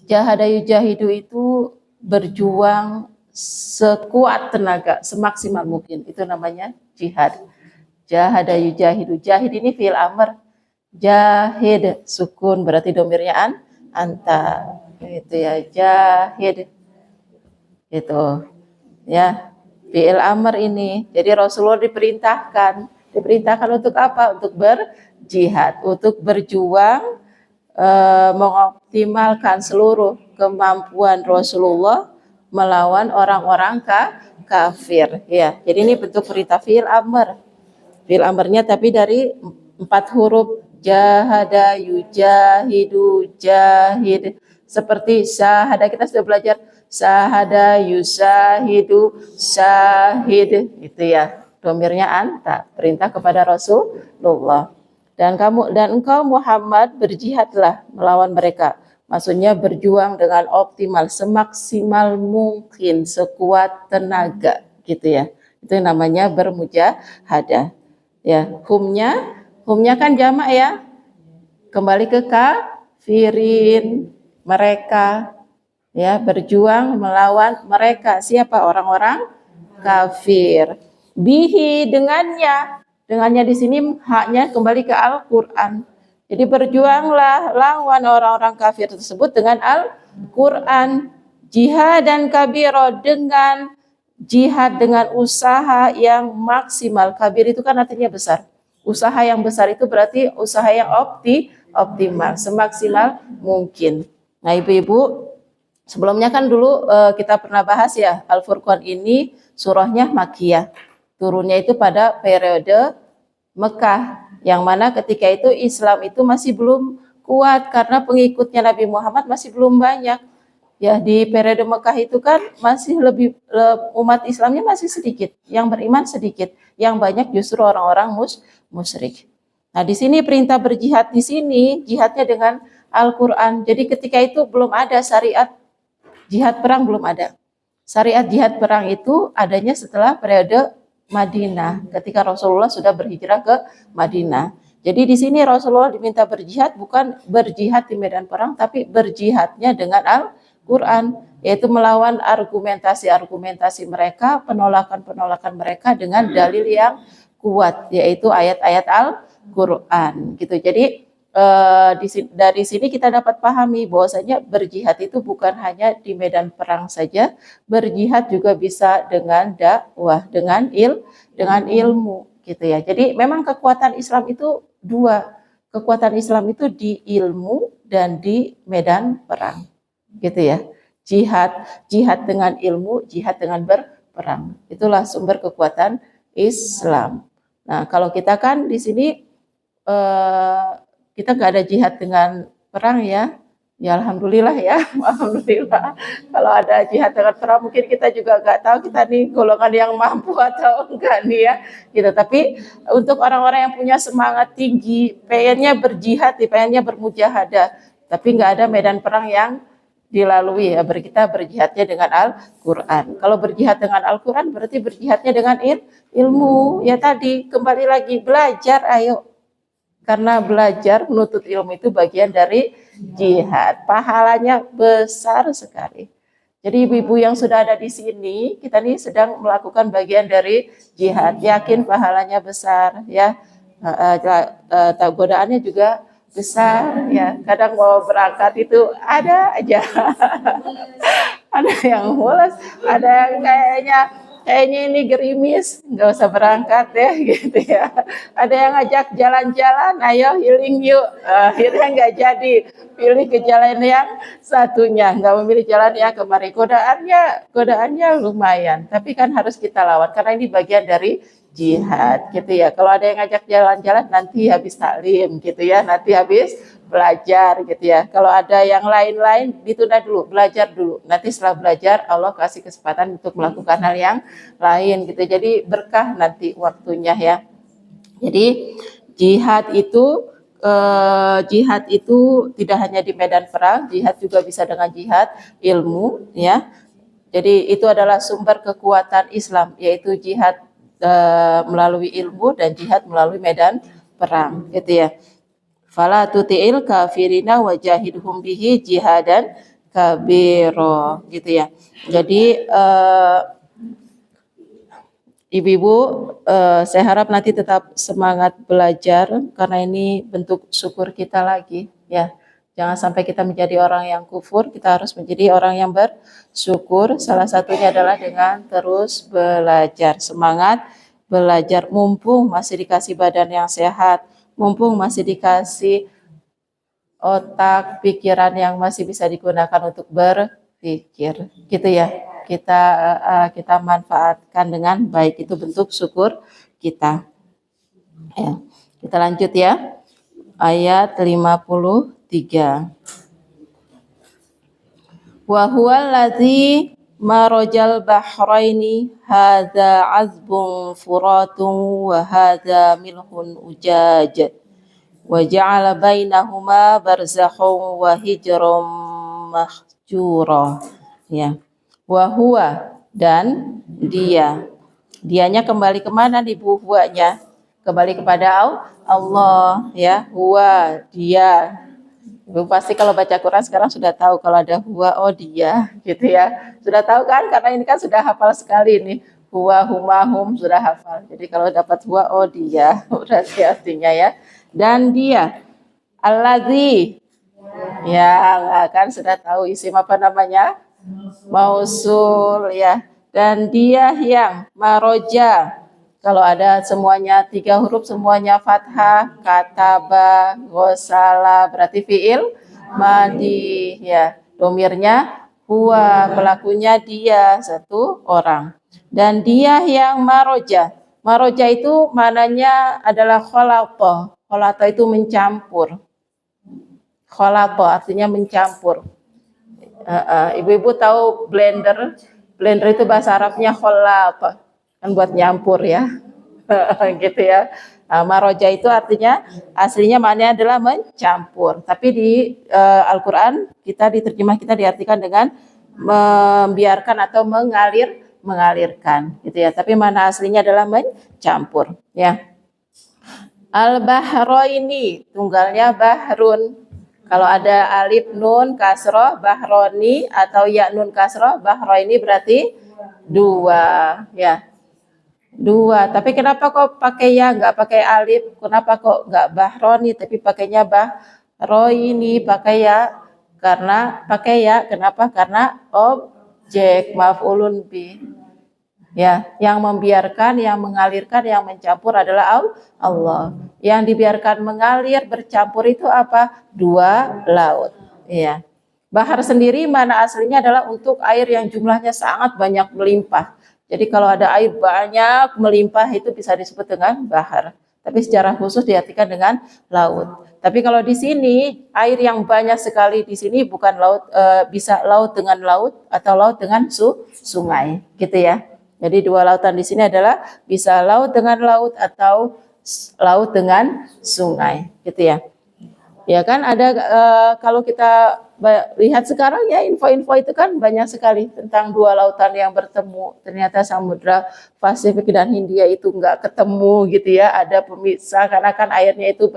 Jahada yujahidu itu berjuang sekuat tenaga, semaksimal mungkin. Itu namanya jihad. Jahada yujahidu. Jahid ini fi'il amr. Jahid sukun berarti domirnya anta. Itu ya, jahid. Itu ya, fi'il amr ini. Jadi Rasulullah diperintahkan untuk apa? Untuk berjihad, untuk berjuang, mengoptimalkan seluruh kemampuan Rasulullah melawan orang-orang kafir ya. Jadi ini bentuk perintah fi'il amr. Fi'il amrnya tapi dari 4 huruf, jahada yujahidu jahid. Seperti syahada, kita sudah belajar syahada yusahidu syahid, itu ya, domirnya anta, perintah kepada Rasulullah. Dan engkau Muhammad berjihadlah melawan mereka. Maksudnya berjuang dengan optimal, semaksimal mungkin, sekuat tenaga gitu ya. Itu namanya bermujahadah. Ya, humnya kan jamak ya. Kembali ke kafirin, mereka ya, berjuang melawan mereka. Siapa? Orang-orang kafir. Bihi, dengannya di sini haknya kembali ke Al-Qur'an. Jadi berjuanglah lawan orang-orang kafir tersebut dengan Al-Qur'an. Jihad dan kabiro, dengan jihad dengan usaha yang maksimal. Kabir itu kan artinya besar. Usaha yang besar itu berarti usaha yang optimal, semaksimal mungkin. Nah, ibu-ibu, sebelumnya kan dulu kita pernah bahas ya, Al-Furqan ini surahnya Makkiyah. Turunnya itu pada periode Mekah, yang mana ketika itu Islam itu masih belum kuat karena pengikutnya Nabi Muhammad masih belum banyak. Ya, di periode Mekah itu kan masih umat Islamnya masih sedikit, yang beriman sedikit, yang banyak justru orang-orang musyrik. Nah, di sini perintah berjihad di sini jihadnya dengan Al-Qur'an. Jadi ketika itu belum ada syariat jihad perang, belum ada. Syariat jihad perang itu adanya setelah periode Madinah, ketika Rasulullah sudah berhijrah ke Madinah. Jadi di sini Rasulullah diminta berjihad, bukan berjihad di medan perang, tapi berjihadnya dengan Al-Quran, yaitu melawan argumentasi dari penolakan mereka dengan dalil yang kuat, yaitu ayat-ayat Al-Quran. Gitu. Jadi dari sini kita dapat pahami bahwasanya berjihad itu bukan hanya di medan perang saja, berjihad juga bisa dengan dakwah, dengan ilmu, gitu ya. Jadi memang kekuatan Islam itu dua, kekuatan Islam itu di ilmu dan di medan perang, gitu ya. Jihad dengan ilmu, jihad dengan berperang, itulah sumber kekuatan Islam. Nah, kalau kita kan di sini kita nggak ada jihad dengan perang ya, Ya alhamdulillah ya, alhamdulillah. Kalau ada jihad dengan perang mungkin kita juga nggak tahu kita nih golongan yang mampu atau enggak nih ya. Gitu. Tapi untuk orang-orang yang punya semangat tinggi, pengennya berjihad, pengennya bermujahadah, tapi nggak ada medan perang yang dilalui ya. Kita berjihadnya dengan Al-Quran. Kalau berjihad dengan Al-Quran berarti berjihadnya dengan ilmu. Ya tadi kembali lagi belajar, ayo. Karena belajar menuntut ilmu itu bagian dari jihad. Pahalanya besar sekali. Jadi ibu-ibu yang sudah ada di sini, kita nih sedang melakukan bagian dari jihad. Yakin pahalanya besar ya. Godaannya juga besar ya. Kadang mau berangkat itu ada aja. Ada yang mules, ada yang kayaknya ini gerimis, nggak usah berangkat ya gitu ya. Ada yang ngajak jalan-jalan, ayo healing yuk. Akhirnya nggak jadi, pilih ke jalan yang satunya, nggak memilih jalan yang kemarin. Godaannya lumayan, tapi kan harus kita lawan karena ini bagian dari jihad gitu ya. Kalau ada yang ngajak jalan-jalan nanti habis taklim gitu ya, nanti habis belajar gitu ya. Kalau ada yang lain-lain ditunda dulu, belajar dulu. Nanti setelah belajar Allah kasih kesempatan untuk melakukan hal yang lain gitu. Jadi berkah nanti waktunya ya. Jadi jihad itu tidak hanya di medan perang, jihad juga bisa dengan jihad ilmu ya. Jadi itu adalah sumber kekuatan Islam, yaitu jihad melalui ilmu dan jihad melalui medan perang gitu ya. Fala tuti'il kafirina wajahidhum bihi jihadan kabiro gitu ya. Jadi ibu-ibu, saya harap nanti tetap semangat belajar karena ini bentuk syukur kita lagi ya. Jangan sampai kita menjadi orang yang kufur, kita harus menjadi orang yang bersyukur. Salah satunya adalah dengan terus belajar, semangat belajar mumpung masih dikasih badan yang sehat, mumpung masih dikasih otak, pikiran yang masih bisa digunakan untuk berpikir, gitu ya. Kita manfaatkan dengan baik, itu bentuk syukur kita. Ya. Kita lanjut ya. Ayat 53. Wa huwal ladzi marajal bahraini hadza azbun furatun wa hadza milhun ujaj wa ja'ala bainahuma barzakhun wa hijran mahjura ya. Wa huwa, dan dianya kembali kemana nih bu huwanya? Kembali kepada Allah ya. Huwa, dia. Ibu pasti kalau baca Quran sekarang sudah tahu kalau ada huwa, oh dia gitu ya. Sudah tahu kan, karena ini kan sudah hafal sekali nih. Huwa, huma, hum sudah hafal. Jadi kalau dapat huwa, oh dia, berarti artinya ya. Dan dia, alladzi, ya kan sudah tahu isim apa namanya? Mausul ya. Dan dia yang maroja, kalau ada semuanya 3 huruf semuanya fathah, kataba, gosala berarti fiil madi ya. Domirnya huwa, pelakunya dia, 1 orang. Dan dia yang maroja. Maroja itu mananya adalah kholata. Kholata itu mencampur. Kholata artinya mencampur. Ibu-ibu tahu blender? Blender itu bahasa Arabnya kholata, kan buat nyampur ya. Gitu ya. Maroja itu artinya aslinya maknanya adalah mencampur. Tapi di Al-Qur'an kita diartikan dengan membiarkan atau mengalirkan gitu ya. Tapi mana aslinya adalah mencampur ya. Al-bahraini tunggalnya bahrun. Kalau ada alif nun kasroh bahroni atau ya nun kasroh bahroini berarti 2 ya. 2. Tapi kenapa kok pakai ya, nggak pakai alif? Kenapa kok nggak bahroni tapi pakainya bahroini, pakai ya? Karena pakai ya, kenapa? Karena objek maf'ulun bi. Ya, yang membiarkan, yang mengalirkan, yang mencampur adalah Allah. Yang dibiarkan mengalir, bercampur itu apa? 2 laut. Ya. Bahar sendiri mana aslinya adalah untuk air yang jumlahnya sangat banyak melimpah. Jadi kalau ada air banyak melimpah itu bisa disebut dengan bahar. tapi secara khusus diartikan dengan laut. Tapi kalau di sini air yang banyak sekali di sini bukan laut, bisa laut dengan laut atau laut dengan sungai, gitu ya. Jadi dua lautan di sini adalah bisa laut dengan laut atau laut dengan sungai, gitu ya. Ya kan ada kalau kita lihat sekarang ya info-info itu kan banyak sekali tentang dua lautan yang bertemu. Ternyata Samudra Pasifik dan Hindia itu nggak ketemu gitu ya. Ada pemisah karena kan airnya itu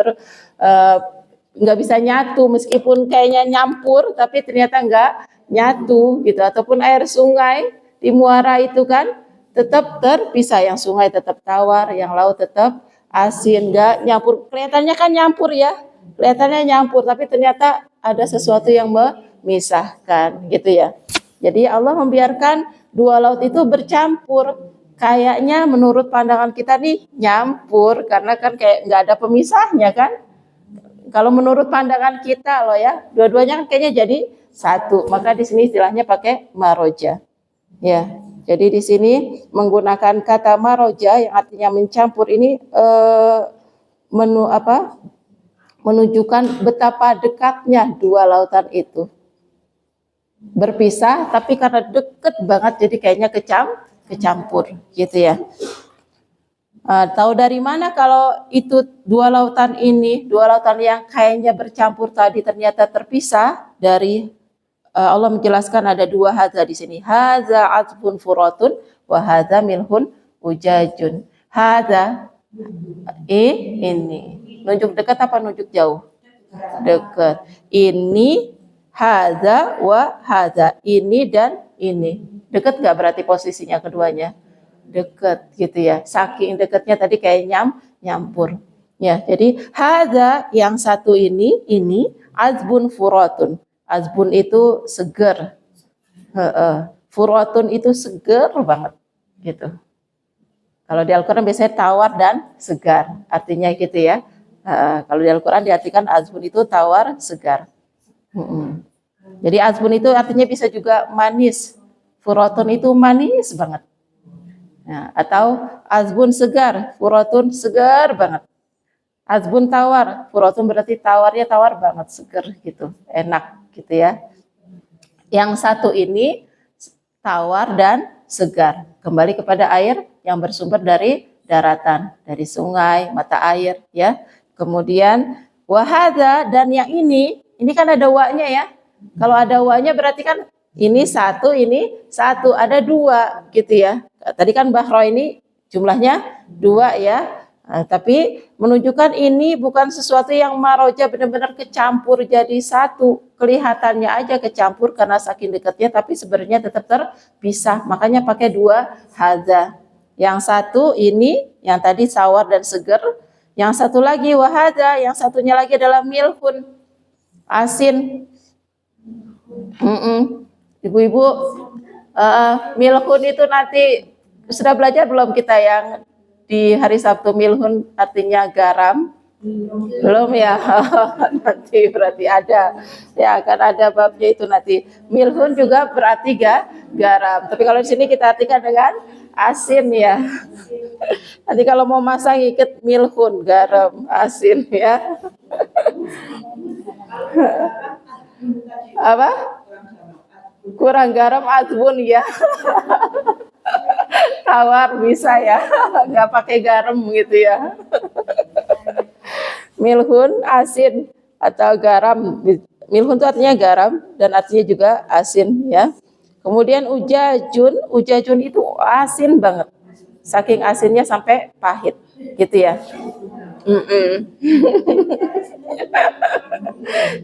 nggak bisa nyatu meskipun kayaknya nyampur tapi ternyata nggak nyatu gitu. Ataupun air sungai di muara itu kan tetap terpisah. Yang sungai tetap tawar, yang laut tetap asin, nggak nyampur. Kelihatannya kan nyampur ya. Kelihatannya nyampur, tapi ternyata ada sesuatu yang memisahkan, gitu ya. Jadi Allah membiarkan dua laut itu bercampur. Kayaknya menurut pandangan kita nih nyampur, karena kan kayak nggak ada pemisahnya kan. Kalau menurut pandangan kita loh ya, dua-duanya kan kayaknya jadi satu. Maka di sini istilahnya pakai maroja. Ya, jadi di sini menggunakan kata maroja yang artinya mencampur ini menunjukkan betapa dekatnya dua lautan itu. Berpisah tapi karena deket banget jadi kayaknya kecampur gitu ya. Tahu dari mana kalau itu dua lautan ini, dua lautan yang kayaknya bercampur tadi ternyata terpisah? Dari Allah menjelaskan ada dua hadza di sini. Hadza azbun furatun wa hadza milhun ujajun. Hadza ini nunjuk dekat apa nunjuk jauh? Dekat. Ini hadza wa hadza, ini dan ini. Dekat nggak berarti posisinya keduanya? Dekat gitu ya. Saking dekatnya tadi kayak nyampur. Ya, jadi hadza yang satu ini azbun furatun. Azbun itu seger. Furatun itu seger banget gitu. Kalau di Al-Quran biasanya tawar dan segar, artinya gitu ya. Kalau di Al-Quran diartikan azbun itu tawar, segar. Jadi azbun itu artinya bisa juga manis. Furatun itu manis banget. Nah, atau azbun segar, furatun segar banget. Azbun tawar, furatun berarti tawarnya tawar banget, segar gitu, enak gitu ya. Yang satu ini tawar dan segar, kembali kepada air yang bersumber dari daratan, dari sungai, mata air ya. Kemudian wahada, dan yang ini kan ada wa-nya ya. Kalau ada wa-nya berarti kan ini satu, ada dua gitu ya. Tadi kan bahro ini jumlahnya dua ya. Tapi menunjukkan ini bukan sesuatu yang maroja benar-benar kecampur jadi satu. Kelihatannya aja kecampur karena saking dekatnya, tapi sebenarnya tetap terpisah. Makanya pakai dua hadza. Yang satu ini, yang tadi sawar dan seger. Yang satu lagi wahada, yang satunya lagi adalah milhun, asin. Ibu-ibu, milhun itu nanti sudah belajar belum kita yang di hari Sabtu? Milhun artinya garam. Belum ya. Nanti berarti ada ya, akan ada babnya itu nanti. Milhun juga berarti garam. Tapi kalau di sini kita artikan dengan asin ya. Nanti kalau mau masak ikat milhun, garam, asin ya. Apa? Kurang garam azbun ya. Tawar bisa ya, nggak pakai garam gitu ya. Milhun asin atau garam. Milhun itu artinya garam dan artinya juga asin ya. Kemudian ujajun itu asin banget. Saking asinnya sampai pahit gitu ya.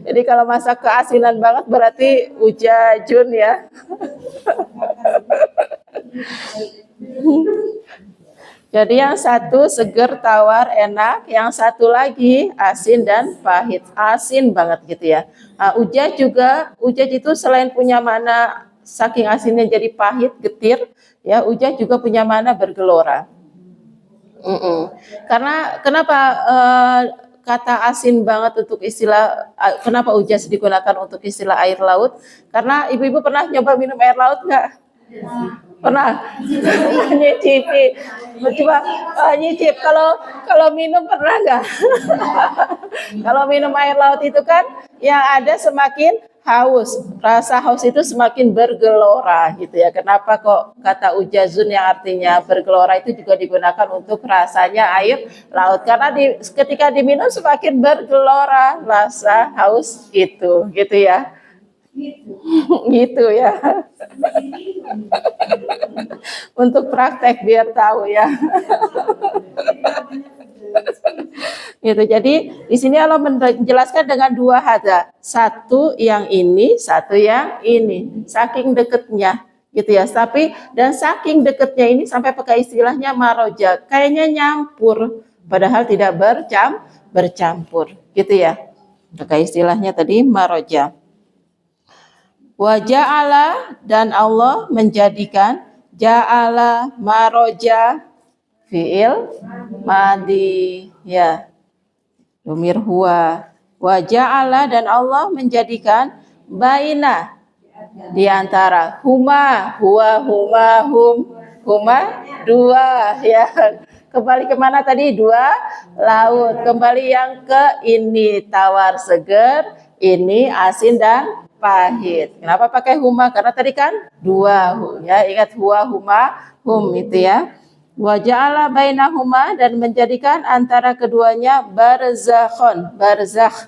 Jadi kalau masak keasinan banget berarti ujajun ya. Jadi yang satu seger, tawar, enak. Yang satu lagi asin dan pahit. Asin banget gitu ya. Ujaj itu selain punya makna saking asinnya jadi pahit, getir, ya, ujaj juga punya makna bergelora. Karena kenapa kata asin banget untuk istilah, kenapa ujaz digunakan untuk istilah air laut? Karena ibu-ibu pernah nyoba minum air laut nggak? Pernah nyicipi, coba nyicip. Kalau minum pernah nggak? Kalau minum air laut itu kan yang ada semakin haus, rasa haus itu semakin bergelora gitu ya. Kenapa kok kata ujazun yang artinya bergelora itu juga digunakan untuk rasanya air laut? Karena ketika diminum semakin bergelora rasa haus itu, gitu ya. Gitu ya. Untuk praktek biar tahu ya. Gitu. Jadi di sini Allah menjelaskan dengan dua hada, satu yang ini, satu yang ini, saking deketnya, gitu ya. Tapi dan saking deketnya ini sampai pakai istilahnya maroja, kayaknya nyampur, padahal tidak bercampur, gitu ya. Pakai istilahnya tadi maroja. Wa ja'ala, dan Allah menjadikan, ja'ala maroja fi'il madi ya, domir huwa. Wa ja'ala, dan Allah menjadikan, baina, di antara, huma, huwa, huma, huma, dua ya. Kembali kemana tadi? Dua laut. Kembali yang ke ini tawar seger, ini asin dan pahit. Kenapa pakai huma? Karena tadi kan dua ya, ingat huwa, huma, hum itu ya. Wa ja'ala bainahuma, dan menjadikan antara keduanya barzakhon, barzakh.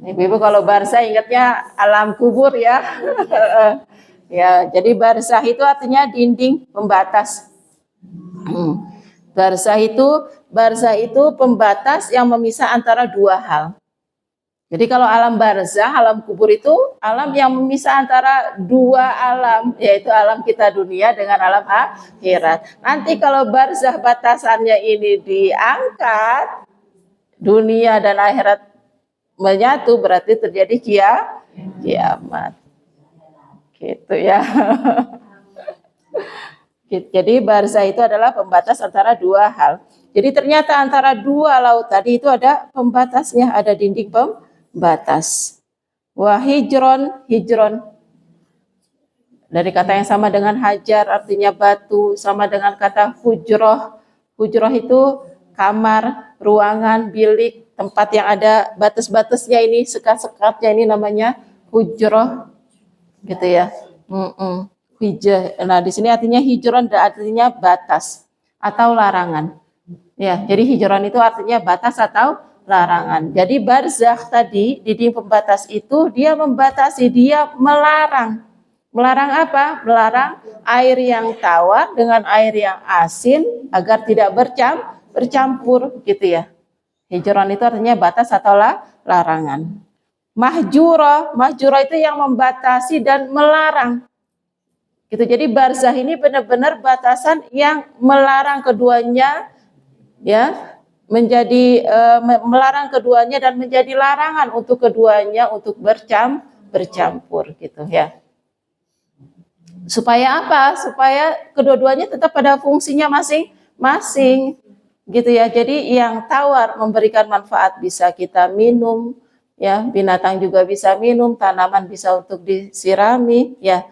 Ibu kalau barzah ingatnya alam kubur ya. Ya, jadi barzah itu artinya dinding pembatas. Barzah itu pembatas yang memisah antara dua hal. Jadi kalau alam barzah, alam kubur itu alam yang memisah antara dua alam, yaitu alam kita dunia dengan alam akhirat. Nanti kalau barzah batasannya ini diangkat, dunia dan akhirat menyatu, berarti terjadi kiamat. Gitu ya. Jadi barzah itu adalah pembatas antara dua hal. Jadi ternyata antara dua laut tadi itu ada pembatasnya, ada dinding pembatas. Wa hijron dari kata yang sama dengan hajar artinya batu, sama dengan kata hujroh. Hujroh itu kamar, ruangan, bilik, tempat yang ada batas-batasnya ini, sekat-sekatnya ini namanya hujroh, gitu ya. Nah di sini artinya hijron, artinya batas atau larangan. Ya, jadi hijron itu artinya batas atau larangan. Jadi barzakh tadi, dinding pembatas itu dia membatasi, dia melarang. Melarang apa? Melarang air yang tawar dengan air yang asin agar tidak bercampur, gitu ya. Hijron itu artinya batas atau larangan. Mahjura itu yang membatasi dan melarang. Gitu. Jadi barzah ini benar-benar batasan yang melarang keduanya ya, menjadi melarang keduanya dan menjadi larangan untuk keduanya untuk bercampur gitu ya. Supaya apa? Supaya kedua-duanya tetap pada fungsinya masing-masing gitu ya. Jadi yang tawar memberikan manfaat, bisa kita minum ya, binatang juga bisa minum, tanaman bisa untuk disirami ya.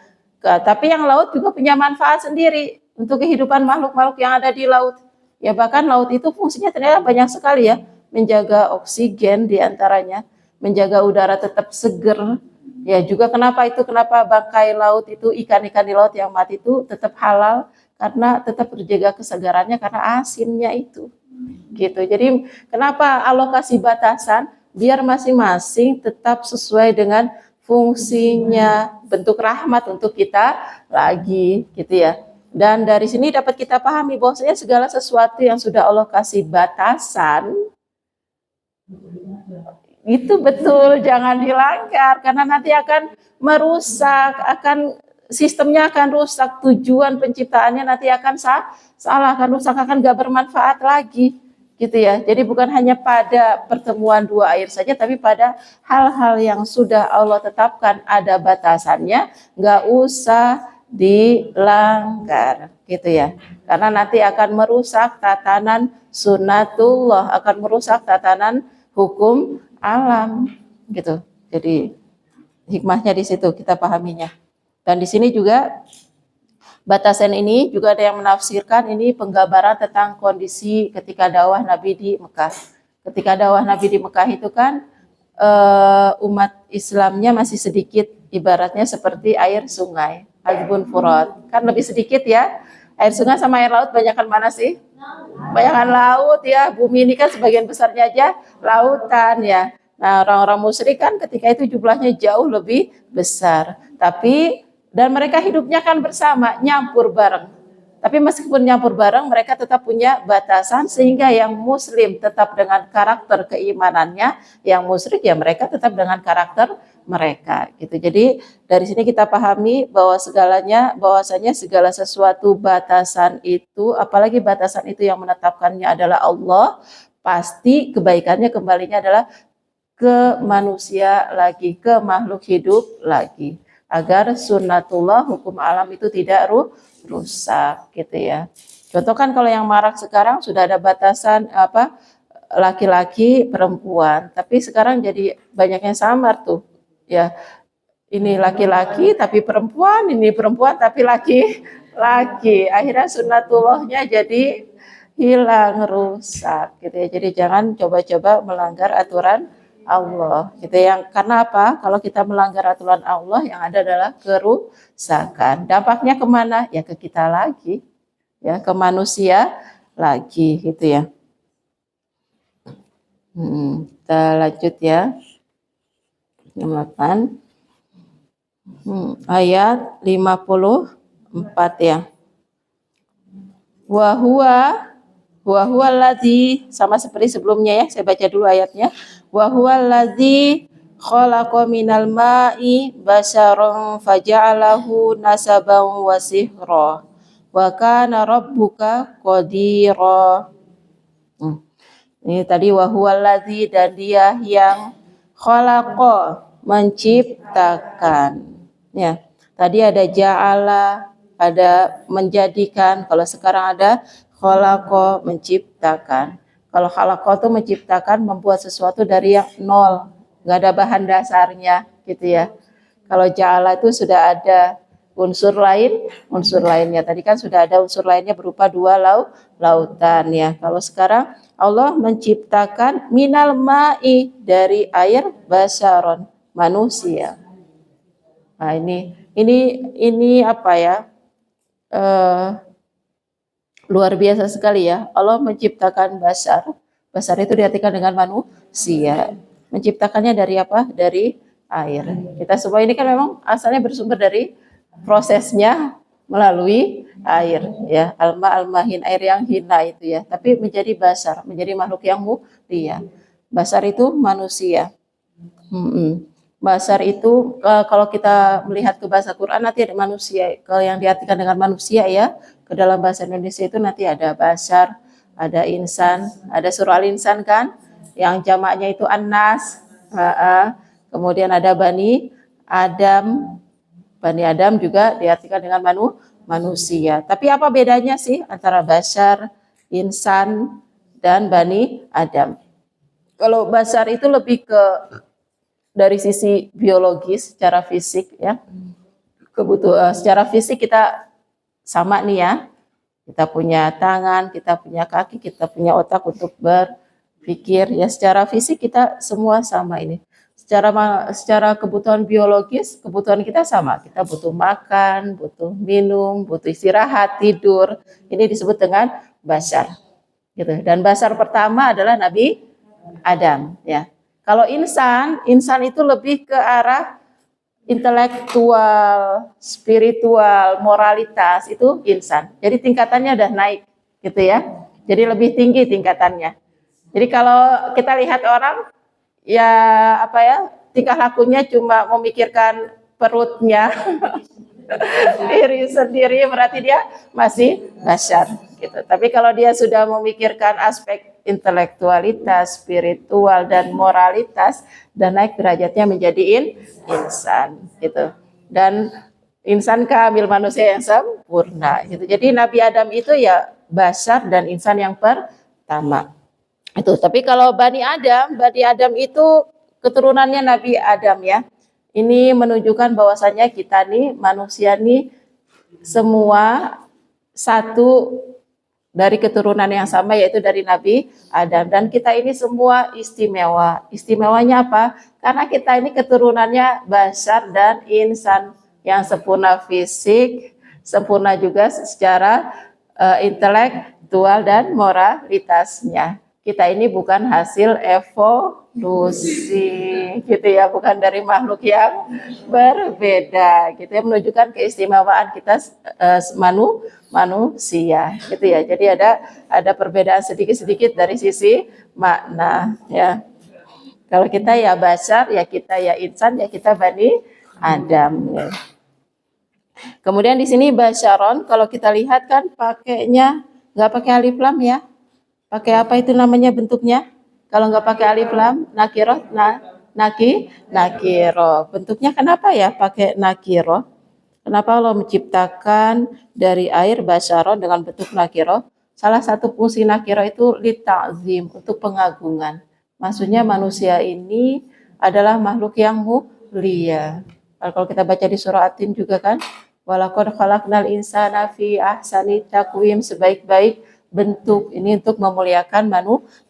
Tapi yang laut juga punya manfaat sendiri untuk kehidupan makhluk-makhluk yang ada di laut. Ya bahkan laut itu fungsinya ternyata banyak sekali ya, menjaga oksigen diantaranya, menjaga udara tetap seger. Ya juga kenapa bangkai laut itu, ikan-ikan di laut yang mati itu tetap halal, karena tetap terjaga kesegarannya karena asinnya itu. Gitu. Jadi kenapa alokasi batasan? Biar masing-masing tetap sesuai dengan fungsinya, bentuk rahmat untuk kita lagi, gitu ya. Dan dari sini dapat kita pahami bahwasanya segala sesuatu yang sudah Allah kasih batasan itu betul jangan dilanggar, karena nanti akan merusak, sistemnya akan rusak, tujuan penciptaannya nanti akan salah, akan rusak, akan gak bermanfaat lagi. Gitu ya. Jadi bukan hanya pada pertemuan dua air saja, tapi pada hal-hal yang sudah Allah tetapkan ada batasannya, nggak usah dilanggar, gitu ya. Karena nanti akan merusak tatanan sunnatullah, akan merusak tatanan hukum alam, gitu. Jadi hikmahnya di situ kita pahaminya. Dan di sini juga Batasan ini juga ada yang menafsirkan ini penggambaran tentang kondisi ketika dakwah Nabi di Mekah. Ketika dakwah Nabi di Mekah itu kan umat Islamnya masih sedikit, ibaratnya seperti air sungai, Ajbun Furat. Kan lebih sedikit ya. Air sungai sama air laut banyakkan mana sih? Banyakkan laut ya. Bumi ini kan sebagian besarnya aja lautan ya. Nah, orang-orang musyrik kan ketika itu jumlahnya jauh lebih besar. Dan mereka hidupnya kan bersama, nyampur bareng. Tapi meskipun nyampur bareng, mereka tetap punya batasan sehingga yang muslim tetap dengan karakter keimanannya, yang musyrik ya mereka tetap dengan karakter mereka gitu. Jadi dari sini kita pahami bahwa bahwasanya segala sesuatu batasan itu, apalagi batasan itu yang menetapkannya adalah Allah, pasti kebaikannya kembalinya adalah ke manusia lagi, ke makhluk hidup lagi, agar sunnatullah hukum alam itu tidak rusak gitu ya. Contoh kan kalau yang marak sekarang sudah ada batasan apa laki-laki perempuan, tapi sekarang jadi banyak yang samar tuh ya. Ini laki-laki tapi perempuan, ini perempuan tapi laki-laki. Akhirnya sunnatullahnya jadi hilang, rusak gitu ya. Jadi jangan coba-coba melanggar aturan Allah gitu yang karena apa? Kalau kita melanggar aturan Allah yang ada adalah kerusakan. Dampaknya kemana? Ya ke kita lagi, ya ke manusia lagi gitu ya. Kita lanjut ya. 8. Ayat 54 ya. Wa huwa allazi, sama seperti sebelumnya ya, saya baca dulu ayatnya. Wa huwa allazi khalaqa minal ma'i basyaran faja'alahu nasaban wa sihra wa kana rabbuka qadira. Ini tadi wa huwa allazi, dan dia yang khalaqa, menciptakan. Ya, tadi ada ja'ala, ada menjadikan. Kalau sekarang ada khalaqa, menciptakan. Kalau khalaqa itu menciptakan, membuat sesuatu dari yang nol, nggak ada bahan dasarnya gitu ya. Kalau ja'ala itu sudah ada unsur lainnya. Tadi kan sudah ada unsur lainnya berupa dua lautan ya. Kalau sekarang Allah menciptakan minal ma'i, dari air, basyaron, manusia. Nah, ini apa ya? Luar biasa sekali ya. Allah menciptakan basar. Basar itu diartikan dengan manusia. Menciptakannya dari apa? Dari air. Kita semua ini kan memang asalnya bersumber dari prosesnya melalui air ya. Almahin, air yang hina itu ya. Tapi menjadi basar, menjadi makhluk yang mulia. Basar itu manusia. Basar itu kalau kita melihat ke bahasa Quran nanti ada manusia. Kalau yang diartikan dengan manusia ya, ke dalam bahasa Indonesia itu nanti ada basar, ada insan, ada surah al-insan kan, yang jamaknya itu an-nas. Kemudian ada Bani Adam. Bani Adam juga diartikan dengan manusia. Tapi apa bedanya sih antara basar, insan, dan Bani Adam? Kalau basar itu lebih ke dari sisi biologis, secara fisik ya. Secara fisik kita sama nih ya. Kita punya tangan, kita punya kaki, kita punya otak untuk berpikir ya. Secara fisik kita semua sama ini. Secara kebutuhan biologis, kebutuhan kita sama. Kita butuh makan, butuh minum, butuh istirahat, tidur. Ini disebut dengan basar. Gitu. Dan basar pertama adalah Nabi Adam ya. Kalau insan itu lebih ke arah intelektual, spiritual, moralitas, itu insan. Jadi tingkatannya udah naik gitu ya. Jadi lebih tinggi tingkatannya. Jadi kalau kita lihat orang ya apa ya, tingkah lakunya cuma memikirkan perutnya diri sendiri, berarti dia masih basar gitu. Tapi kalau dia sudah memikirkan aspek intelektualitas, spiritual, dan moralitas, dan naik derajatnya menjadi insan gitu. Dan insan kamil, manusia yang sempurna gitu. Jadi Nabi Adam itu ya basar dan insan yang pertama. Itu. Tapi kalau Bani Adam itu keturunannya Nabi Adam ya. Ini menunjukkan bahwasanya kita nih manusia nih semua satu dari keturunan yang sama, yaitu dari Nabi Adam. Dan kita ini semua istimewa. Istimewanya apa? Karena kita ini keturunannya bashar dan insan, yang sempurna fisik, sempurna juga secara intelektual dan moralitasnya. Kita ini bukan hasil evolusi, gitu ya, bukan dari makhluk yang berbeda, gitu ya, menunjukkan keistimewaan kita manusia, gitu ya. Jadi ada perbedaan sedikit-sedikit dari sisi makna, ya. Kalau kita ya bashar, ya kita ya insan, ya kita Bani Adam, ya. Kemudian di sini basyaron, kalau kita lihat kan pakainya nggak pakai alif lam ya. Pakai apa itu namanya bentuknya? Kalau nggak pakai alif lam, nakiroh, nakiro. Bentuknya kenapa ya pakai nakiro? Kenapa Allah menciptakan dari air basyaron dengan bentuk nakiro? Salah satu fungsi nakiro itu lita'zim, untuk pengagungan. Maksudnya manusia ini adalah makhluk yang mulia. Kalau kita baca di surah At-Tin juga kan, walaqad khalaqnal insana fi ahsani taqwim, sebaik-baik bentuk, ini untuk memuliakan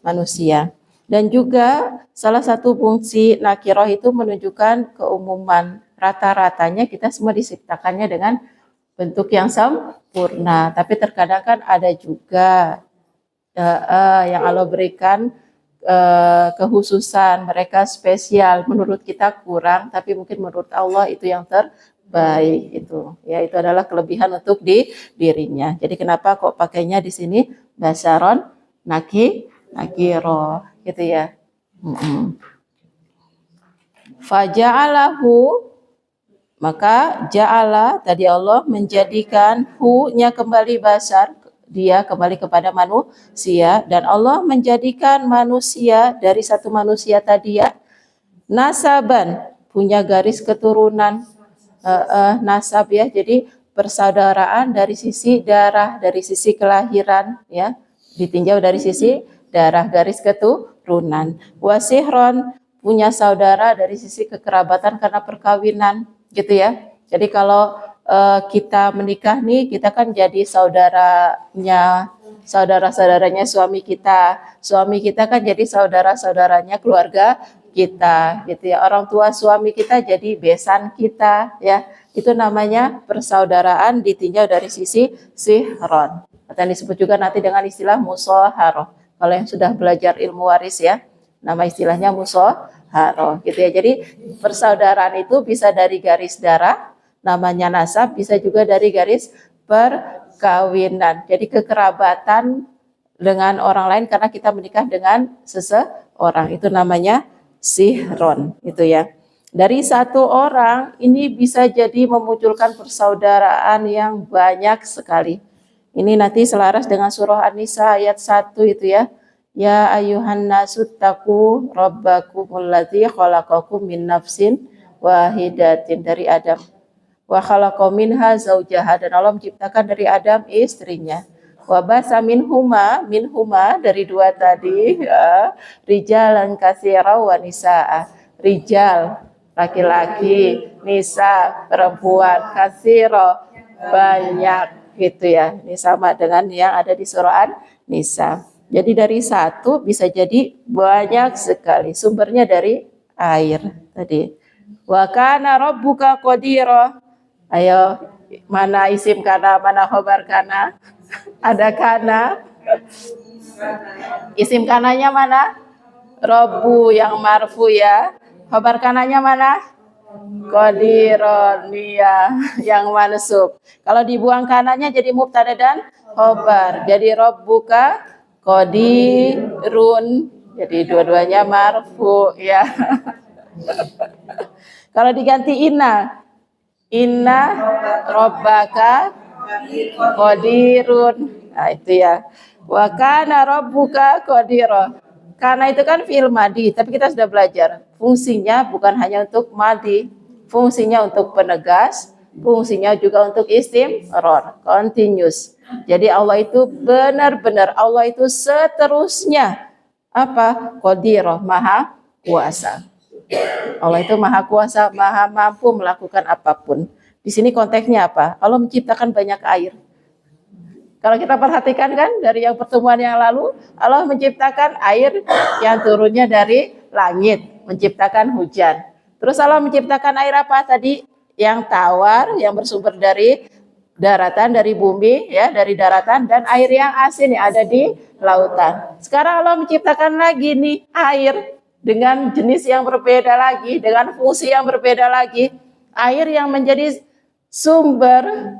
manusia. Dan juga salah satu fungsi nakiroh itu menunjukkan keumuman, rata-ratanya kita semua diciptakannya dengan bentuk yang sempurna. Tapi terkadang kan ada juga yang Allah berikan kehususan, mereka spesial, menurut kita kurang, tapi mungkin menurut Allah itu yang baik, itu ya, itu adalah kelebihan untuk dirinya. Jadi kenapa kok pakainya di sini basyaron nakiro, gitu ya. Faja'alahu, maka ja'ala tadi Allah menjadikan hu-nya kembali basar, dia kembali kepada manusia, dan Allah menjadikan manusia dari satu manusia tadi ya, nasaban, punya garis keturunan, nasab ya, jadi persaudaraan dari sisi darah, dari sisi kelahiran ya, ditinjau dari sisi darah, garis keturunan. Wasihron, punya saudara dari sisi kekerabatan karena perkawinan, gitu ya. Jadi kalau kita menikah nih, kita kan jadi saudara-saudaranya suami kita kan jadi saudara-saudaranya keluarga kita, gitu ya. Orang tua suami kita jadi besan kita, ya. Itu namanya persaudaraan ditinjau dari sisi sihron, atau yang disebut juga nanti dengan istilah musoharoh. Kalau yang sudah belajar ilmu waris ya, nama istilahnya musoharoh, gitu ya. Jadi persaudaraan itu bisa dari garis darah, namanya nasab, bisa juga dari garis perkawinan. Jadi kekerabatan dengan orang lain karena kita menikah dengan seseorang, itu namanya sihron, itu ya. Dari satu orang ini bisa jadi memunculkan persaudaraan yang banyak sekali. Ini nanti selaras dengan surah An-Nisa ayat 1 itu ya. Ya ayuhan nasu taqu rabbakumul ladzi khalaqakum min nafsin wahidatin, dari Adam. Wa khalaqa minha zaujaha, dan Allah menciptakan dari Adam istrinya. Wa basa minhuma dari dua tadi, rijalan katsira wa nisaa. Rijal laki-laki, nisa perempuan, katsira banyak, gitu ya. Ini sama dengan yang ada di surah An-Nisa. Jadi dari satu bisa jadi banyak sekali. Sumbernya dari air tadi. Wa kana rabbuka qadira. Ayo, mana isim kana, mana khobar kana? Ada kana. Isim kananya mana? Robbu yang marfu ya. Khobar kananya mana? Qadiron, ya, yang mansub. Kalau dibuang kanannya jadi mubtada dan khobar. Jadi rabbuka qadirun. Jadi dua-duanya marfu ya. Kalau diganti inna rabbaka qadirun. Nah, itu ya. Wa kana rabbuka qadira. Karena itu kan fi'il madi, tapi kita sudah belajar. Fungsinya bukan hanya untuk madi, fungsinya untuk penegas, fungsinya juga untuk istimrar, continuous. Jadi Allah itu benar-benar, Allah itu seterusnya apa? Qadirah, maha kuasa. Allah itu maha kuasa, maha mampu melakukan apapun. Di sini konteksnya apa? Allah menciptakan banyak air. Kalau kita perhatikan kan dari yang pertemuan yang lalu, Allah menciptakan air yang turunnya dari langit, menciptakan hujan. Terus Allah menciptakan air apa tadi? Yang tawar, yang bersumber dari daratan, dari bumi, ya, dari daratan, dan air yang asin yang ada di lautan. Sekarang Allah menciptakan lagi nih air dengan jenis yang berbeda lagi, dengan fungsi yang berbeda lagi. Air yang menjadi sumber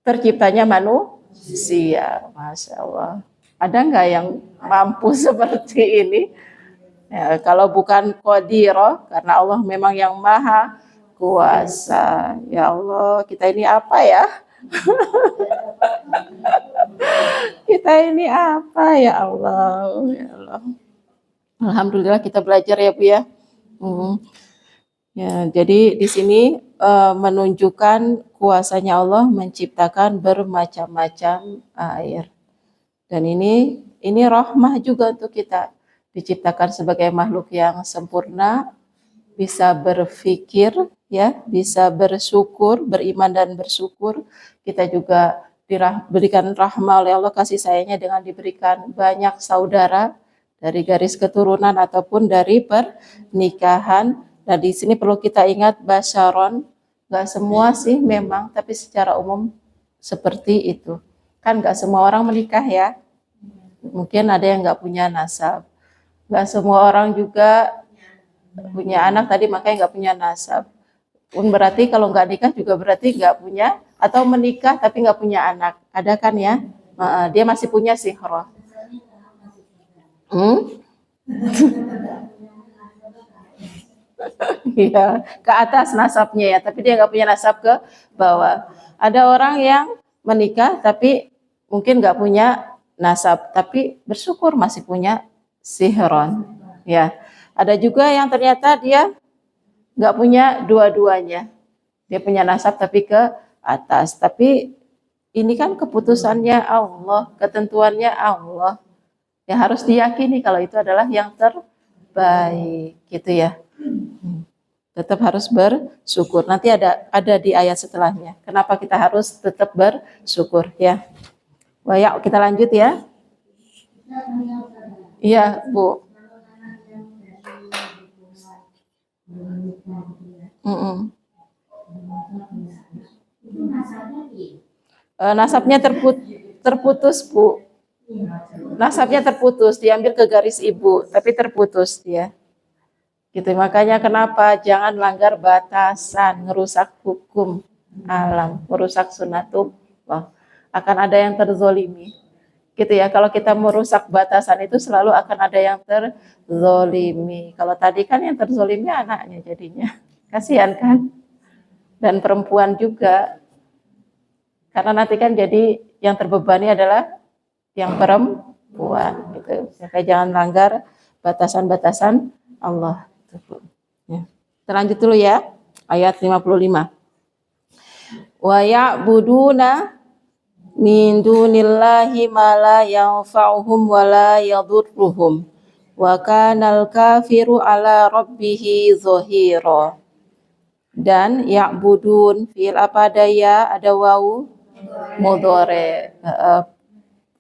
terciptanya manusia. Masya Allah. Ada nggak yang mampu seperti ini? Ya, kalau bukan Qadiro, karena Allah memang yang maha kuasa. Ya Allah, kita ini apa ya? Kita ini apa ya Allah? Ya Allah. Alhamdulillah kita belajar ya Bu ya. Ya, jadi di sini menunjukkan kuasanya Allah menciptakan bermacam-macam air. Dan ini rahmah juga untuk kita. Diciptakan sebagai makhluk yang sempurna, bisa berpikir, ya, bisa bersyukur, beriman dan bersyukur. Kita juga diberikan rahmah oleh Allah, kasih sayangnya dengan diberikan banyak saudara dari garis keturunan ataupun dari pernikahan. Nah, di sini perlu kita ingat basyaron, nggak semua sih memang, tapi secara umum seperti itu. Kan nggak semua orang menikah ya. Mungkin ada yang nggak punya nasab. Nggak semua orang juga punya anak tadi, makanya nggak punya nasab. Pun berarti kalau nggak nikah juga berarti nggak punya, atau menikah tapi nggak punya anak. Ada kan ya? Dia masih punya sihroh. Iya, ke atas nasabnya ya, tapi dia nggak punya nasab ke bawah. Ada orang yang menikah tapi mungkin nggak punya nasab, tapi bersyukur masih punya sihron. Ya, ada juga yang ternyata dia nggak punya dua-duanya. Dia punya nasab tapi ke atas. Tapi ini kan keputusannya Allah, ketentuannya Allah. Ya harus diyakini kalau itu adalah yang terbaik, gitu ya. Tetap harus bersyukur. Nanti ada di ayat setelahnya. Kenapa kita harus tetap bersyukur ya? Wah, ya kita lanjut ya. Iya, Bu. Nasabnya terputus, Bu. Nasabnya terputus, diambil ke garis ibu, tapi terputus dia. Gitu, makanya kenapa jangan langgar batasan, ngerusak hukum alam, merusak sunatullah. Akan ada yang terzolimi. Gitu ya, kalau kita merusak batasan itu selalu akan ada yang terzolimi. Kalau tadi kan yang terzolimi anaknya jadinya. Kasihan kan? Dan perempuan juga. Karena nanti kan jadi yang terbebani adalah yang perempuan. Gitu. Maka jangan langgar batasan-batasan Allah. Ya. Kita lanjut dulu ya. Ayat 55. Wa ya'buduna min dunillahi ma la yanfa'uhum wa la yadurruhum wa kanal kafiru ala rabbihi zahira. Dan ya'budun fi'il apa ada ya, ada wawu mudhari.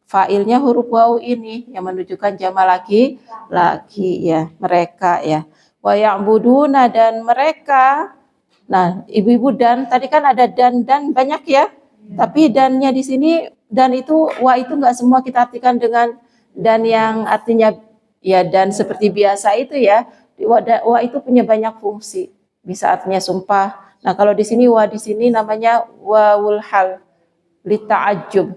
Fa'ilnya huruf wawu ini yang menunjukkan jama laki ya, mereka ya. Wa ya'buduna dan mereka. Nah, ibu-ibu dan tadi kan ada dan banyak ya. Tapi dannya di sini, dan itu wa itu enggak semua kita artikan dengan dan yang artinya ya dan seperti biasa itu ya. Wa itu punya banyak fungsi. Bisa artinya sumpah. Nah, kalau di sini wa di sini namanya wawul hal li ta'ajjub.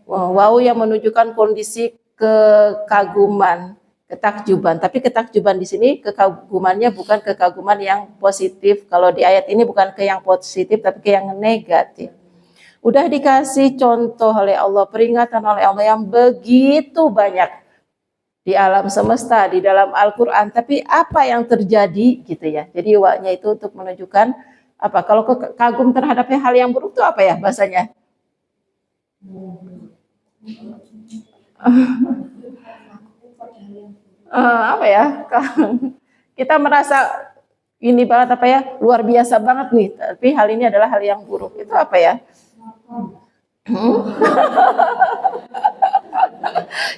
Wawu yang menunjukkan kondisi kekaguman, ketakjuban. Tapi ketakjuban di sini kekagumannya bukan kekaguman yang positif. Kalau di ayat ini bukan ke yang positif tapi ke yang negatif. Udah dikasih contoh oleh Allah, peringatan oleh Allah yang begitu banyak di alam semesta, di dalam Al-Quran. Tapi apa yang terjadi gitu ya. Jadi wa-nya itu untuk menunjukkan apa? Kalau kagum terhadap hal yang buruk itu apa ya bahasanya? Apa ya? Kita merasa ini banget apa ya, luar biasa banget nih, tapi hal ini adalah hal yang buruk. Itu apa ya?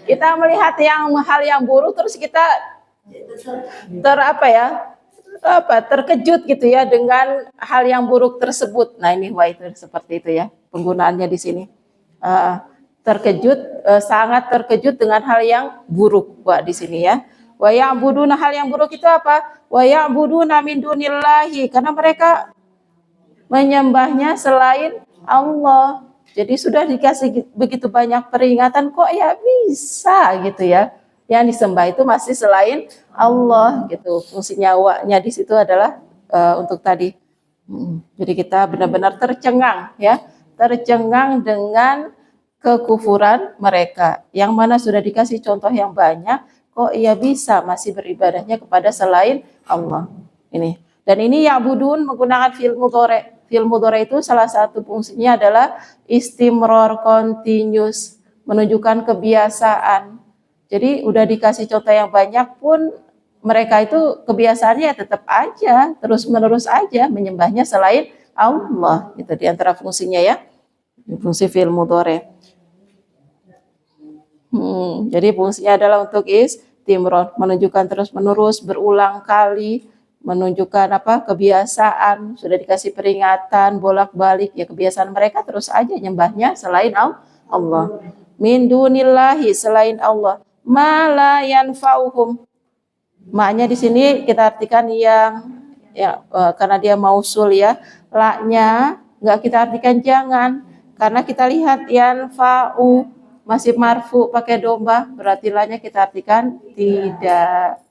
Kita melihat hal yang buruk terus kita terkejut gitu ya dengan hal yang buruk tersebut. Nah ini wah itu seperti itu ya penggunaannya di sini. Sangat terkejut dengan hal yang buruk wah di sini ya. Wa ya'buduna, hal yang buruk itu apa? Wa ya'buduna min dunillahi, karena mereka menyembahnya selain Allah. Jadi sudah dikasih begitu banyak peringatan kok ya bisa gitu ya. Yang disembah itu masih selain Allah gitu. Fungsi nyawanya di situ adalah untuk tadi. Jadi kita benar-benar tercengang ya, tercengang dengan kekufuran mereka. Yang mana sudah dikasih contoh yang banyak, kok ia bisa masih beribadahnya kepada selain Allah. Ini. Dan ini ya'budun menggunakan fi'il mudhari'. Fi'il mudhari' itu salah satu fungsinya adalah istimror, continuous, menunjukkan kebiasaan. Jadi udah dikasih contoh yang banyak pun mereka itu kebiasaannya tetap aja, terus-menerus aja menyembahnya selain Allah. Itu di antara fungsinya ya. Fungsi fi'il mudhari'. Jadi fungsinya adalah untuk istimror, menunjukkan terus-menerus, berulang kali, menunjukkan kebiasaan, sudah dikasih peringatan, bolak-balik ya kebiasaan mereka terus aja nyembahnya selain Allah. Min dunillahi, selain Allah. Ma la yanfa'uhum. Maknya di sini kita artikan yang karena dia mausul ya, la-nya enggak kita artikan jangan, karena kita lihat yanfa'u masih marfu pakai domba, berarti la-nya kita artikan tidak.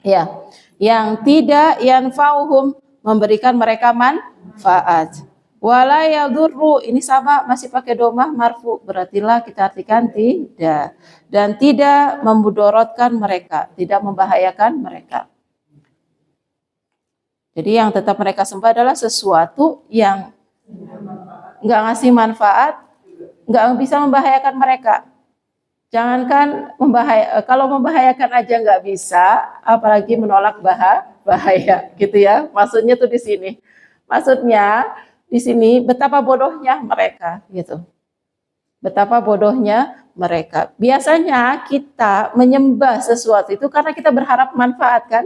Ya, yang tidak yanfa'uhum, memberikan mereka manfaat. Wala yadurru, ini sama masih pakai domah marfu, berarti la kita artikan tidak. Dan tidak memudorotkan mereka, tidak membahayakan mereka. Jadi yang tetap mereka sembah adalah sesuatu yang nggak ngasih manfaat, nggak bisa membahayakan mereka. Jangankan kalau membahayakan aja nggak bisa, apalagi menolak bahaya gitu ya. Maksudnya tuh di sini. Maksudnya di sini betapa bodohnya mereka gitu. Betapa bodohnya mereka. Biasanya kita menyembah sesuatu itu karena kita berharap manfaat kan.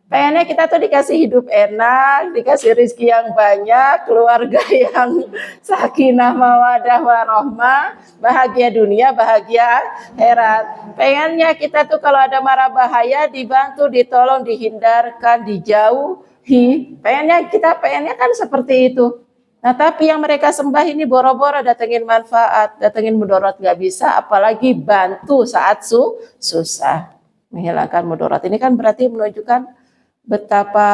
Pengennya kita tuh dikasih hidup enak, dikasih rezeki yang banyak, keluarga yang sakinah mawadah warahmah, bahagia dunia, bahagia akhirat. Pengennya kita tuh kalau ada mara bahaya dibantu, ditolong, dihindarkan, dijauhi. Pengennya kan seperti itu. Nah tapi yang mereka sembah ini boro-boro datengin manfaat, datengin mudarat nggak bisa, apalagi bantu saat susah, menghilangkan mudarat. Ini kan berarti menunjukkan betapa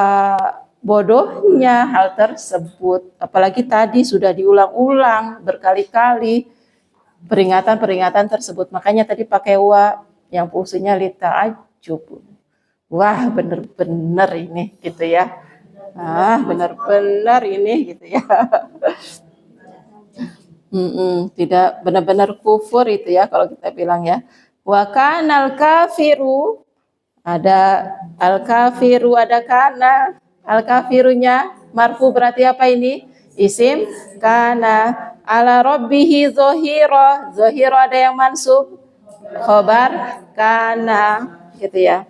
bodohnya hal tersebut. Apalagi tadi sudah diulang-ulang berkali-kali peringatan-peringatan tersebut. Makanya tadi pakai wa yang fungsinya lita'ajjub. Wah, bener-bener ini gitu ya. Benar-benar ini gitu ya. Tidak benar-benar kufur itu ya kalau kita bilang ya. Wa kanal kafiru, ada al-kafiru, ada kana. Al-kafirunya marfu berarti apa ini? Isim kana. Ala rabbihi zohiro. Zohiro ada yang mansub. Khobar kana gitu ya.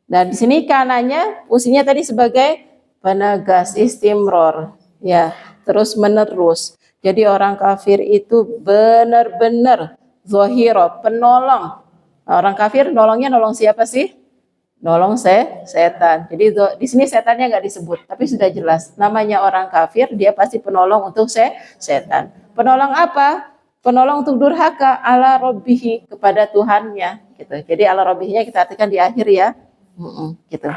Dan di sini kananya fungsinya tadi sebagai penegas, istimror ya, terus menerus. Jadi orang kafir itu benar-benar zohiro, penolong. Nah, orang kafir nolongnya nolong siapa sih? Nolong setan. Jadi di sini setannya nggak disebut, tapi sudah jelas namanya orang kafir, dia pasti penolong untuk setan. Penolong apa? Penolong untuk durhaka, ala robbihi, kepada Tuhannya gitu. Jadi ala robbihinya kita artikan di akhir ya. Gitu.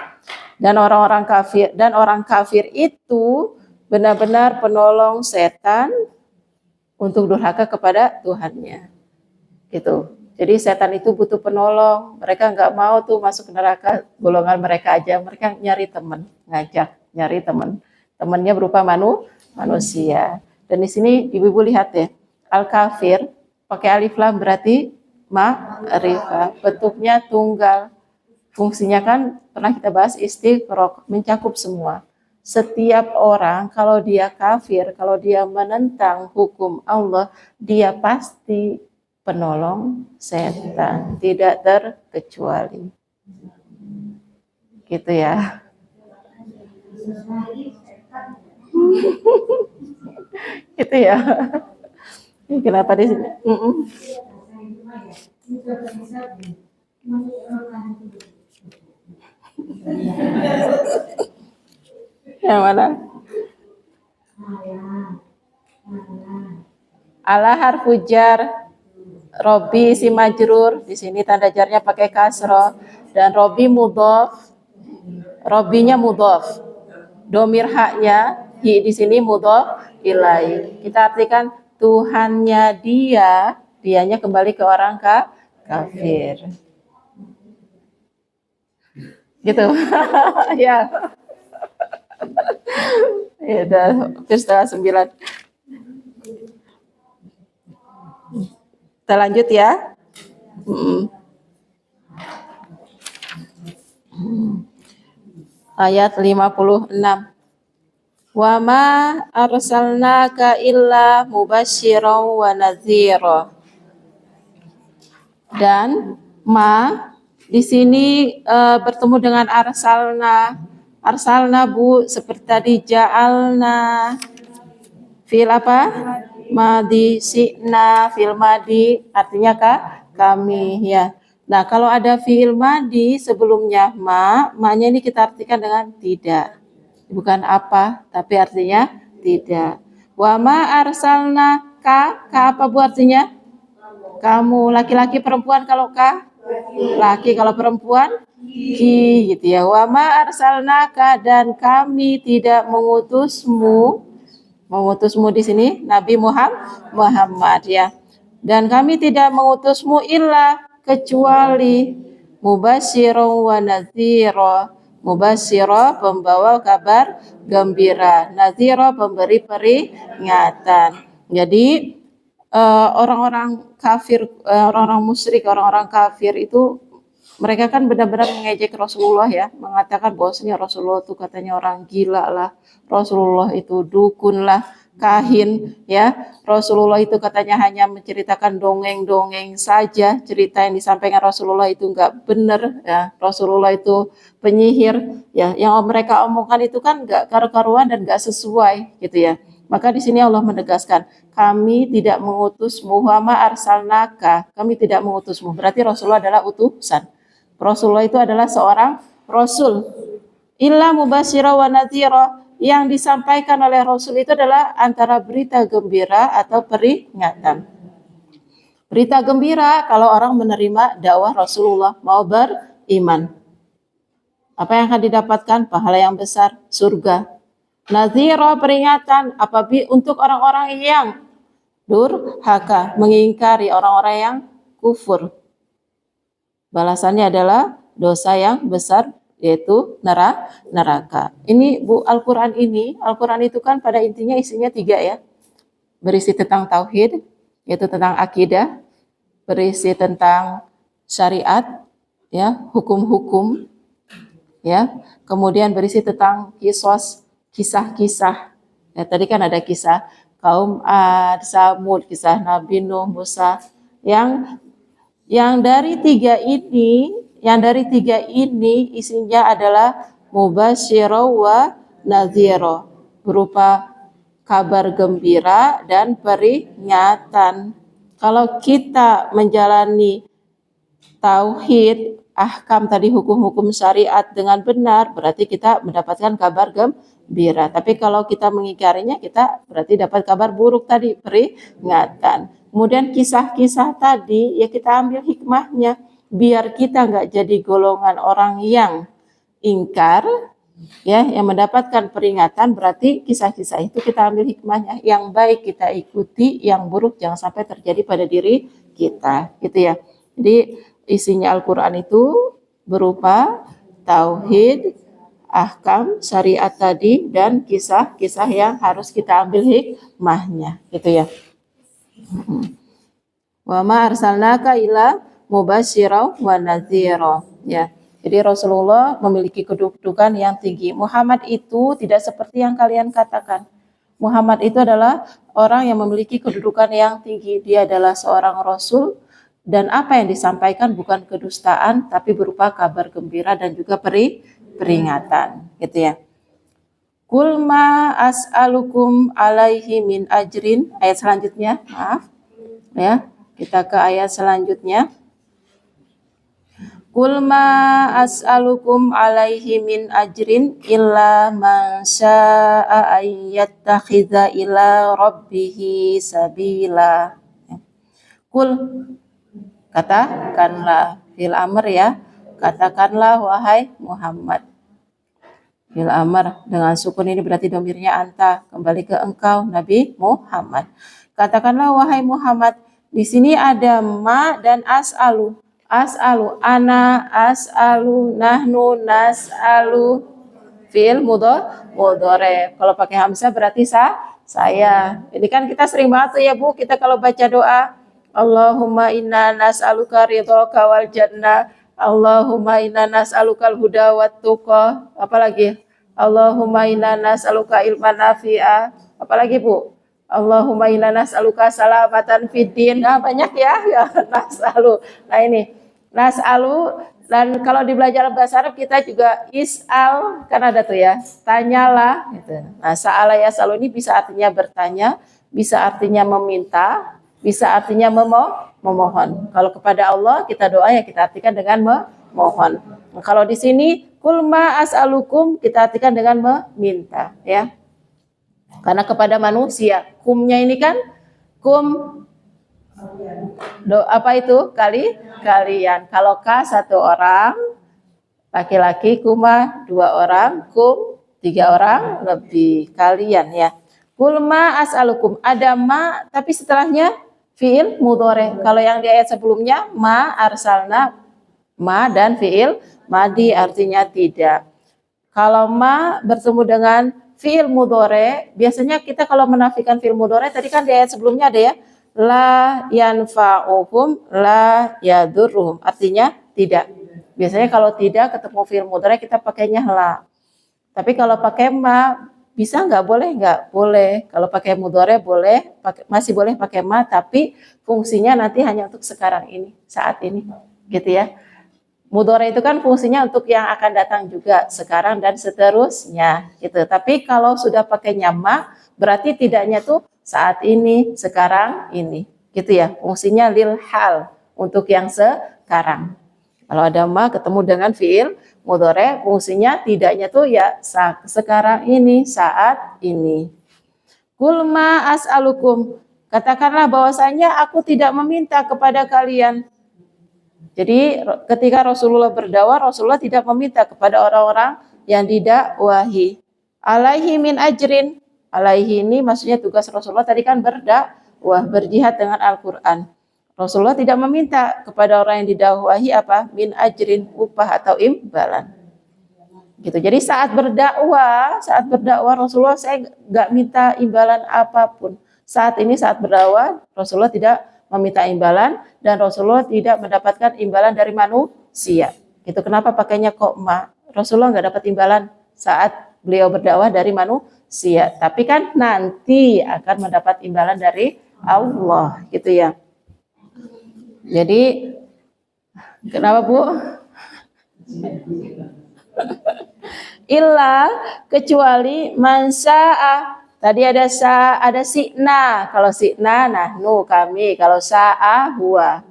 Dan orang kafir itu benar-benar penolong setan untuk durhaka kepada Tuhannya. Gitu. Jadi setan itu butuh penolong. Mereka nggak mau tuh masuk ke neraka, golongan mereka aja. Mereka nyari teman, nyari teman. Temannya berupa manusia. Dan di sini ibu-ibu lihat ya, al-kafir pakai alif lam berarti ma'rifah, bentuknya tunggal. Fungsinya kan pernah kita bahas istiqraq, mencakup semua. Setiap orang kalau dia kafir, kalau dia menentang hukum Allah, dia pasti penolong setan, tidak terkecuali. Gitu ya. Gitu ya. Kenapa di sini? Yang mana? Ala harfu jar, Robi si majrur, di sini tanda jarnya pakai kasroh, dan Robi mudhof, Robinya mudhof, domir haknya hi di sini mudhof ilai. Kita artikan Tuhannya dia, dianya kembali ke orang kafir. Gitu. Ya. Ya udah hampir 8:30. Kita lanjut ya. Ayat 56. Wa ma arsalnaka illa mubasysyiran wa nadhira. Dan ma di sini bertemu dengan arsalna. Arsalna Bu seperti tadi ja'alna fil apa? Madi si'na fil madi artinya kami ya. Nah, kalau ada fi'il madi sebelumnya ma-nya ini kita artikan dengan tidak. Bukan apa, tapi artinya tidak. Wa ma arsalna ka apa Bu artinya? Kamu, laki-laki perempuan kalau ka? Laki, kalau perempuan ki gitu ya. Wa ma arsalnaka, dan kami tidak mengutusmu. Mengutusmu di sini Nabi Muhammad ya. Dan kami tidak mengutusmu illa kecuali mubasysyiran wa nadhira. Mubasysyiran pembawa kabar gembira, nadhira pemberi peringatan. Jadi orang-orang kafir, orang-orang musyrik, orang-orang kafir itu mereka kan benar-benar mengejek Rasulullah ya, mengatakan bahwasanya Rasulullah itu katanya orang gila lah, Rasulullah itu dukun lah, kahin ya, Rasulullah itu katanya hanya menceritakan dongeng-dongeng saja, cerita yang disampaikan Rasulullah itu enggak benar ya, Rasulullah itu penyihir ya, yang mereka omongkan itu kan enggak karu-karuan dan enggak sesuai gitu ya. Maka di sini Allah menegaskan, kami tidak mengutusmu, wa ma arsalnaka, kami tidak mengutusmu. Berarti Rasulullah adalah utusan. Rasulullah itu adalah seorang rasul. Illa mubasysyiran wa nadhira, yang disampaikan oleh Rasul itu adalah antara berita gembira atau peringatan. Berita gembira kalau orang menerima dakwah Rasulullah, mau beriman. Apa yang akan didapatkan? Pahala yang besar, surga. Nadhira peringatan apabila untuk orang-orang yang durhaka, mengingkari orang-orang yang kufur. Balasannya adalah dosa yang besar, yaitu neraka. Ini Bu, Al-Quran itu kan pada intinya isinya 3 ya. Berisi tentang tauhid, yaitu tentang akidah, berisi tentang syariat, ya, hukum-hukum, ya. Kemudian berisi tentang kisah-kisah. Ya, tadi kan ada kisah kaum Ad, Samud, kisah Nabi Nuh, Musa. Yang dari 3 ini isinya adalah mubasysyiran wa nadhira, berupa kabar gembira dan peringatan. Kalau kita menjalani tauhid, ahkam tadi, hukum-hukum syariat dengan benar, berarti kita mendapatkan kabar gembira. Tapi kalau kita mengingkarinya, kita berarti dapat kabar buruk tadi, peringatan. Kemudian kisah-kisah tadi, ya kita ambil hikmahnya, biar kita nggak jadi golongan orang yang ingkar, ya, yang mendapatkan peringatan. Berarti kisah-kisah itu kita ambil hikmahnya, yang baik kita ikuti, yang buruk jangan sampai terjadi pada diri kita, gitu ya. Jadi isinya Al-Quran itu berupa tauhid, ahkam, syariat tadi, dan kisah-kisah yang harus kita ambil hikmahnya, gitu ya. Wa ma arsalnaka illa mubasysyiran wa nadhira, ya. Jadi Rasulullah memiliki kedudukan yang tinggi. Muhammad itu tidak seperti yang kalian katakan. Muhammad itu adalah orang yang memiliki kedudukan yang tinggi. Dia adalah seorang Rasul dan apa yang disampaikan bukan kedustaan tapi berupa kabar gembira dan juga peringatan, gitu ya. Qul ma as'alukum alaihi min ajrin. Ayat selanjutnya, maaf. Ya, kita ke ayat selanjutnya. Qul ma as'alukum alaihi min ajrin illa man syaa'a ayyattakhidza ila rabbihi sabila. Qul, katakanlah, fil amr ya, katakanlah wahai Muhammad. Fil amr dengan sukun ini berarti domirnya anta, kembali ke engkau Nabi Muhammad. Katakanlah wahai Muhammad, di sini ada ma dan as'alu. As'alu, ana, as'alu, nahnu, nas'alu, fi'il mudhari. Kalau pakai hamzah berarti saya. Ini kan kita sering banget tuh ya Bu, kita kalau baca doa, Allahumma inna nas'aluka ridhaka wal jannah, Allahumma inna nas'aluka al-huda wat tuqa, apalagi? Allahumma inna nas'aluka ilman nafi'a, apalagi Bu? Allahumma inna nas'aluka salamatan fid din. Nah, banyak ya nas'alu. Nah, ini nas'alu, dan kalau di belajar bahasa Arab kita juga is'al, kan ada tuh ya, tanyalah gitu. Nah, sa'ala yas'alu ini bisa artinya bertanya, bisa artinya meminta, bisa artinya memohon. Kalau kepada Allah kita doa ya kita artikan dengan memohon. Nah, kalau di sini qul ma as'alukum kita artikan dengan meminta ya. Karena kepada manusia, kumnya ini kan kum apa itu? Kalian. Kalau ka satu orang, laki-laki, kuma dua orang, kum tiga orang lebih, kalian ya. Qul ma as'alukum, ada ma tapi setelahnya fi'il mudhari. Kalau yang di ayat sebelumnya ma arsalna, ma dan fi'il madi artinya tidak. Kalau ma bertemu dengan fi'il mudhari, biasanya kita kalau menafikan fi'il mudhari tadi kan di ayat sebelumnya ada ya, la yanfa'uhum la yadurruhum, artinya tidak. Biasanya kalau tidak ketemu fi'il mudhari kita pakainya la. Tapi kalau pakai ma bisa nggak? Boleh nggak? Boleh. Kalau pakai mudhari boleh, masih boleh pakai ma, tapi fungsinya nanti hanya untuk sekarang ini, saat ini, gitu ya. Mudhari itu kan fungsinya untuk yang akan datang juga, sekarang dan seterusnya gitu. Tapi kalau sudah pakai ma berarti tidaknya tuh saat ini, sekarang ini, gitu ya. Fungsinya lil hal, untuk yang sekarang. Kalau ada ma ketemu dengan fi'il mudhari, fungsinya tidaknya tuh ya sekarang ini, saat ini. Qul ma as'alukum, katakanlah bahwasanya aku tidak meminta kepada kalian. Jadi ketika Rasulullah berdakwah, Rasulullah tidak meminta kepada orang-orang yang didakwahi. Alaihi min ajrin. Alaihi ini maksudnya tugas Rasulullah tadi kan berdakwah, berjihad dengan Al-Quran. Rasulullah tidak meminta kepada orang yang didakwahi apa? Min ajrin, upah atau imbalan. Gitu. Jadi saat berdakwah Rasulullah saya nggak minta imbalan apapun. Saat ini saat berdakwah Rasulullah tidak meminta imbalan dan Rasulullah tidak mendapatkan imbalan dari manusia. Itu kenapa pakainya kok ma? Rasulullah nggak dapat imbalan saat beliau berdakwah dari manusia, tapi kan nanti akan mendapat imbalan dari Allah, gitu ya. Jadi kenapa Bu? Illa kecuali mansa'a. Tadi ada si'na. Kalau si'na nahnu kami, kalau sa'a huwa.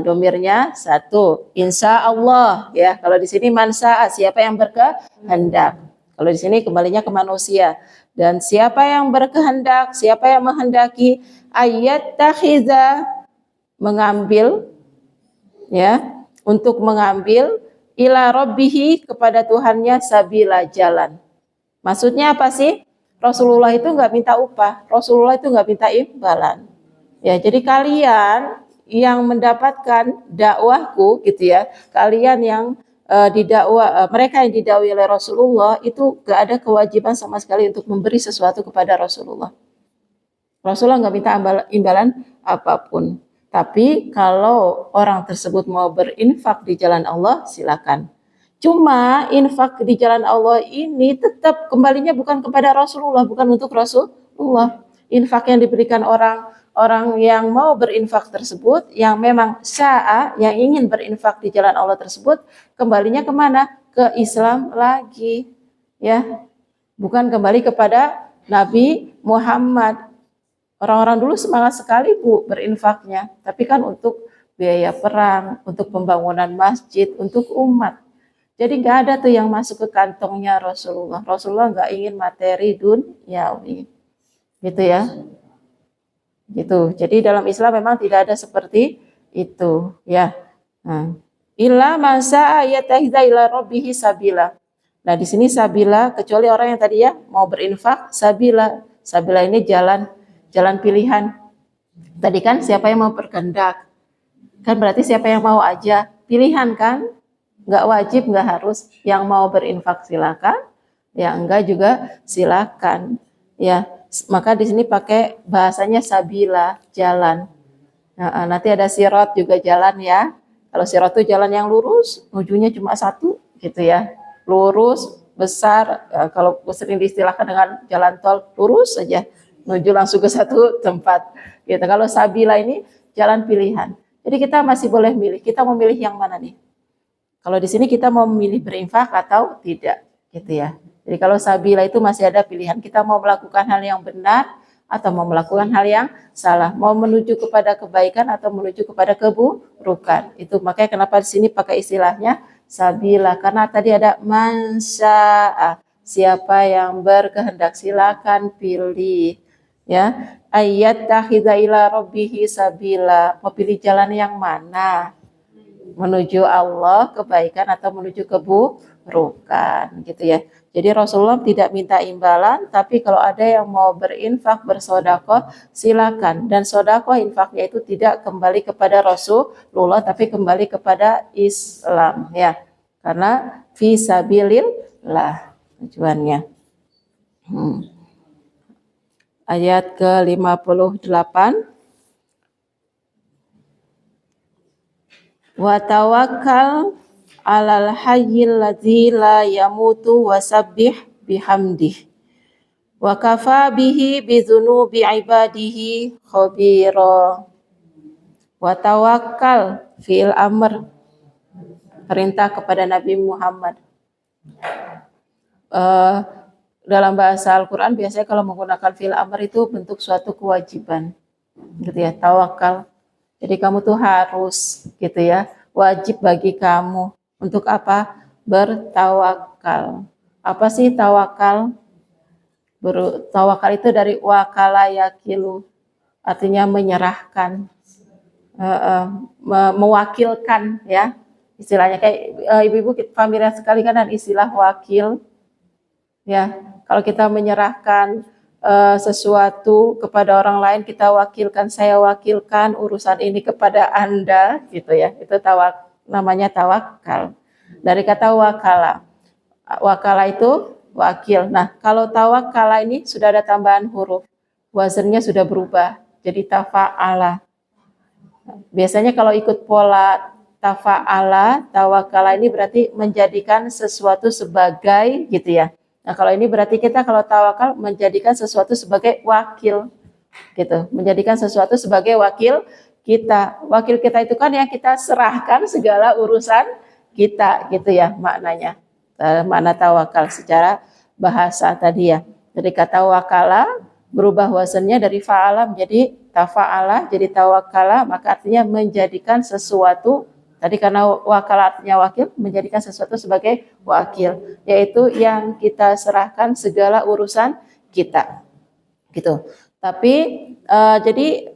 Domirnya satu. Insya Allah ya. Kalau di sini mansa'a, siapa yang berkehendak. Kalau di sini kembalinya ke manusia. Dan siapa yang berkehendak, siapa yang menghendaki ayat takhiza, mengambil ya, untuk mengambil ila rabbihi, kepada Tuhannya, sabila, jalan. Maksudnya apa sih? Rasulullah itu nggak minta upah, Rasulullah itu nggak minta imbalan. Ya, jadi kalian yang mendapatkan dakwahku gitu ya, kalian yang mereka yang didakwahi oleh Rasulullah itu nggak ada kewajiban sama sekali untuk memberi sesuatu kepada Rasulullah. Rasulullah nggak minta imbalan apapun. Tapi kalau orang tersebut mau berinfak di jalan Allah, silakan. Cuma infak di jalan Allah ini tetap kembalinya bukan kepada Rasulullah, bukan untuk Rasulullah. Infak yang diberikan orang yang mau berinfak tersebut, yang memang sya'a, yang ingin berinfak di jalan Allah tersebut, kembalinya kemana? Ke Islam lagi, ya, bukan kembali kepada Nabi Muhammad. Orang-orang dulu semangat sekali Bu berinfaknya, tapi kan untuk biaya perang, untuk pembangunan masjid, untuk umat. Jadi nggak ada tuh yang masuk ke kantongnya Rasulullah. Rasulullah nggak ingin materi duniawi, gitu ya. Gitu. Jadi dalam Islam memang tidak ada seperti itu, ya. Nah, illa masa ayatahiza ila rabbihi sabila. Nah, di sini sabila kecuali orang yang tadi ya mau berinfak sabila. Sabila ini jalan pilihan. Tadi kan siapa yang mau berkehendak? Kan berarti siapa yang mau aja. Pilihan kan? Nggak wajib, nggak harus. Yang mau berinfak silakan, yang enggak juga silakan. Ya, maka di sini pakai bahasanya sabila, jalan. Nah, nanti ada sirot juga jalan ya. Kalau sirot itu jalan yang lurus, ujungnya cuma satu gitu ya. Lurus, besar. Kalau sering diistilahkan dengan jalan tol, lurus saja menuju langsung ke satu tempat. Gitu. Kalau sabila ini jalan pilihan. Jadi kita masih boleh milih. Kita mau milih yang mana nih? Kalau di sini kita mau memilih berinfak atau tidak, gitu ya. Jadi kalau sabila itu masih ada pilihan, kita mau melakukan hal yang benar atau mau melakukan hal yang salah, mau menuju kepada kebaikan atau menuju kepada keburukan. Itu makanya kenapa di sini pakai istilahnya sabila, karena tadi ada mansya'a, siapa yang berkehendak silakan pilih, ya. Ayat tahidza ila rabbihi sabila, mau pilih jalan yang mana? Menuju Allah, kebaikan atau menuju keburukan, gitu ya. Jadi Rasulullah tidak minta imbalan, tapi kalau ada yang mau berinfak, bersodakoh, silakan. Dan sodakoh infaknya itu tidak kembali kepada Rasulullah, tapi kembali kepada Islam, ya. Karena fisabilillah tujuannya. Ayat ke-58. Wa tawakkal 'alal hayyil ladzi la yamutu wasabbih bihamdih wa kafa bihi bidzunubi ibadihi khabira. Wa tawakkal fi'il amr, perintah kepada Nabi Muhammad. Dalam bahasa Al-Quran biasanya kalau menggunakan fi'il amr itu bentuk suatu kewajiban, gitu ya, tawakal. Jadi kamu tuh harus, gitu ya, wajib bagi kamu untuk apa? Bertawakal. Apa sih tawakal? Tawakal itu dari wakala yakilu, artinya menyerahkan, mewakilkan, ya. Istilahnya kayak ibu-ibu familiar sekali kan dengan istilah wakil, ya. Kalau kita menyerahkan sesuatu kepada orang lain, kita wakilkan, saya wakilkan urusan ini kepada Anda, gitu ya. Itu namanya tawakal. Dari kata wakala. Wakala itu wakil. Nah, kalau tawakala ini sudah ada tambahan huruf. Wazannya sudah berubah jadi tafa'ala. Biasanya kalau ikut pola tafa'ala, tawakala ini berarti menjadikan sesuatu sebagai, gitu ya. Nah, kalau ini berarti kita kalau tawakal menjadikan sesuatu sebagai wakil, gitu. Menjadikan sesuatu sebagai wakil kita. Wakil kita itu kan yang kita serahkan segala urusan kita, gitu ya maknanya. Makna tawakal secara bahasa tadi ya. Jadi kata wakala berubah wazannya dari fa'ala menjadi tafa'ala, jadi tawakala, maka artinya menjadikan sesuatu. Tadi karena wakala artinya wakil, menjadikan sesuatu sebagai wakil, yaitu yang kita serahkan segala urusan kita, gitu. Tapi jadi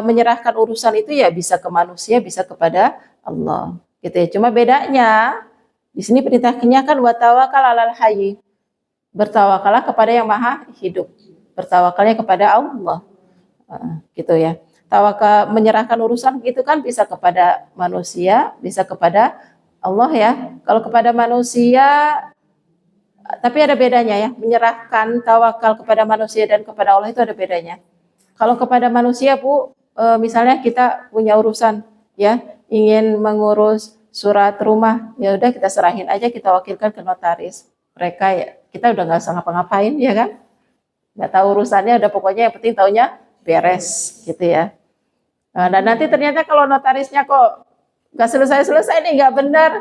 menyerahkan urusan itu ya bisa ke manusia, bisa kepada Allah, gitu ya. Cuma bedanya di sini perintahnya kan wa tawakkal 'alal hayy, bertawakallah kepada yang maha hidup, bertawakalnya kepada Allah, gitu ya. Tawakal menyerahkan urusan itu kan bisa kepada manusia, bisa kepada Allah ya. Kalau kepada manusia, tapi ada bedanya ya. Menyerahkan tawakal kepada manusia dan kepada Allah itu ada bedanya. Kalau kepada manusia Bu, misalnya kita punya urusan ya, ingin mengurus surat rumah, ya udah kita serahin aja, kita wakilkan ke notaris. Mereka ya, kita udah nggak usah ngapa-ngapain ya kan, nggak tahu urusannya, udah pokoknya yang penting taunya beres gitu ya. Dan nanti ternyata kalau notarisnya kok nggak selesai-selesai nih, nggak benar,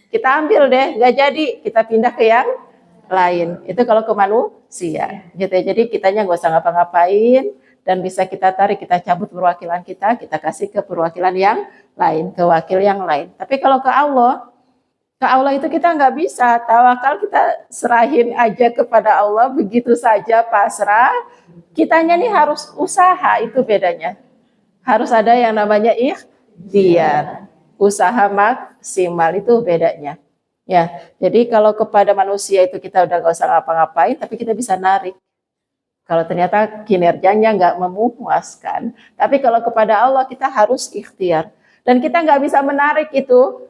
kita ambil deh, nggak jadi, kita pindah ke yang lain. Itu kalau ke manusia gitu ya. Jadi kitanya nggak usah ngapa-ngapain, dan bisa kita tarik, kita cabut perwakilan kita kasih ke perwakilan yang lain, ke wakil yang lain. Tapi kalau ke Allah itu kita nggak bisa tawakal, kita serahin aja kepada Allah begitu saja, pasrah. Kitanya nih harus usaha, itu bedanya. Harus ada yang namanya ikhtiar, usaha maksimal, itu bedanya. Ya, jadi kalau kepada manusia itu kita udah nggak usah ngapa-ngapain, tapi kita bisa narik. Kalau ternyata kinerjanya nggak memuaskan, tapi kalau kepada Allah kita harus ikhtiar, dan kita nggak bisa menarik itu.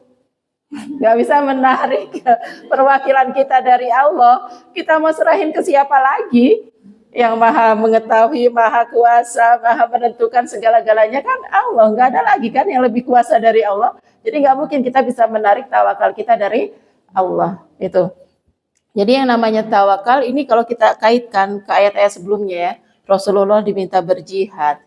Nggak bisa menarik perwakilan kita dari Allah. Kita mau serahin ke siapa lagi? Yang maha mengetahui, maha kuasa, maha menentukan segala-galanya kan Allah. Nggak ada lagi kan yang lebih kuasa dari Allah. Jadi nggak mungkin kita bisa menarik tawakal kita dari Allah. Itu. Jadi yang namanya tawakal ini kalau kita kaitkan ke ayat-ayat sebelumnya ya, Rasulullah diminta berjihad.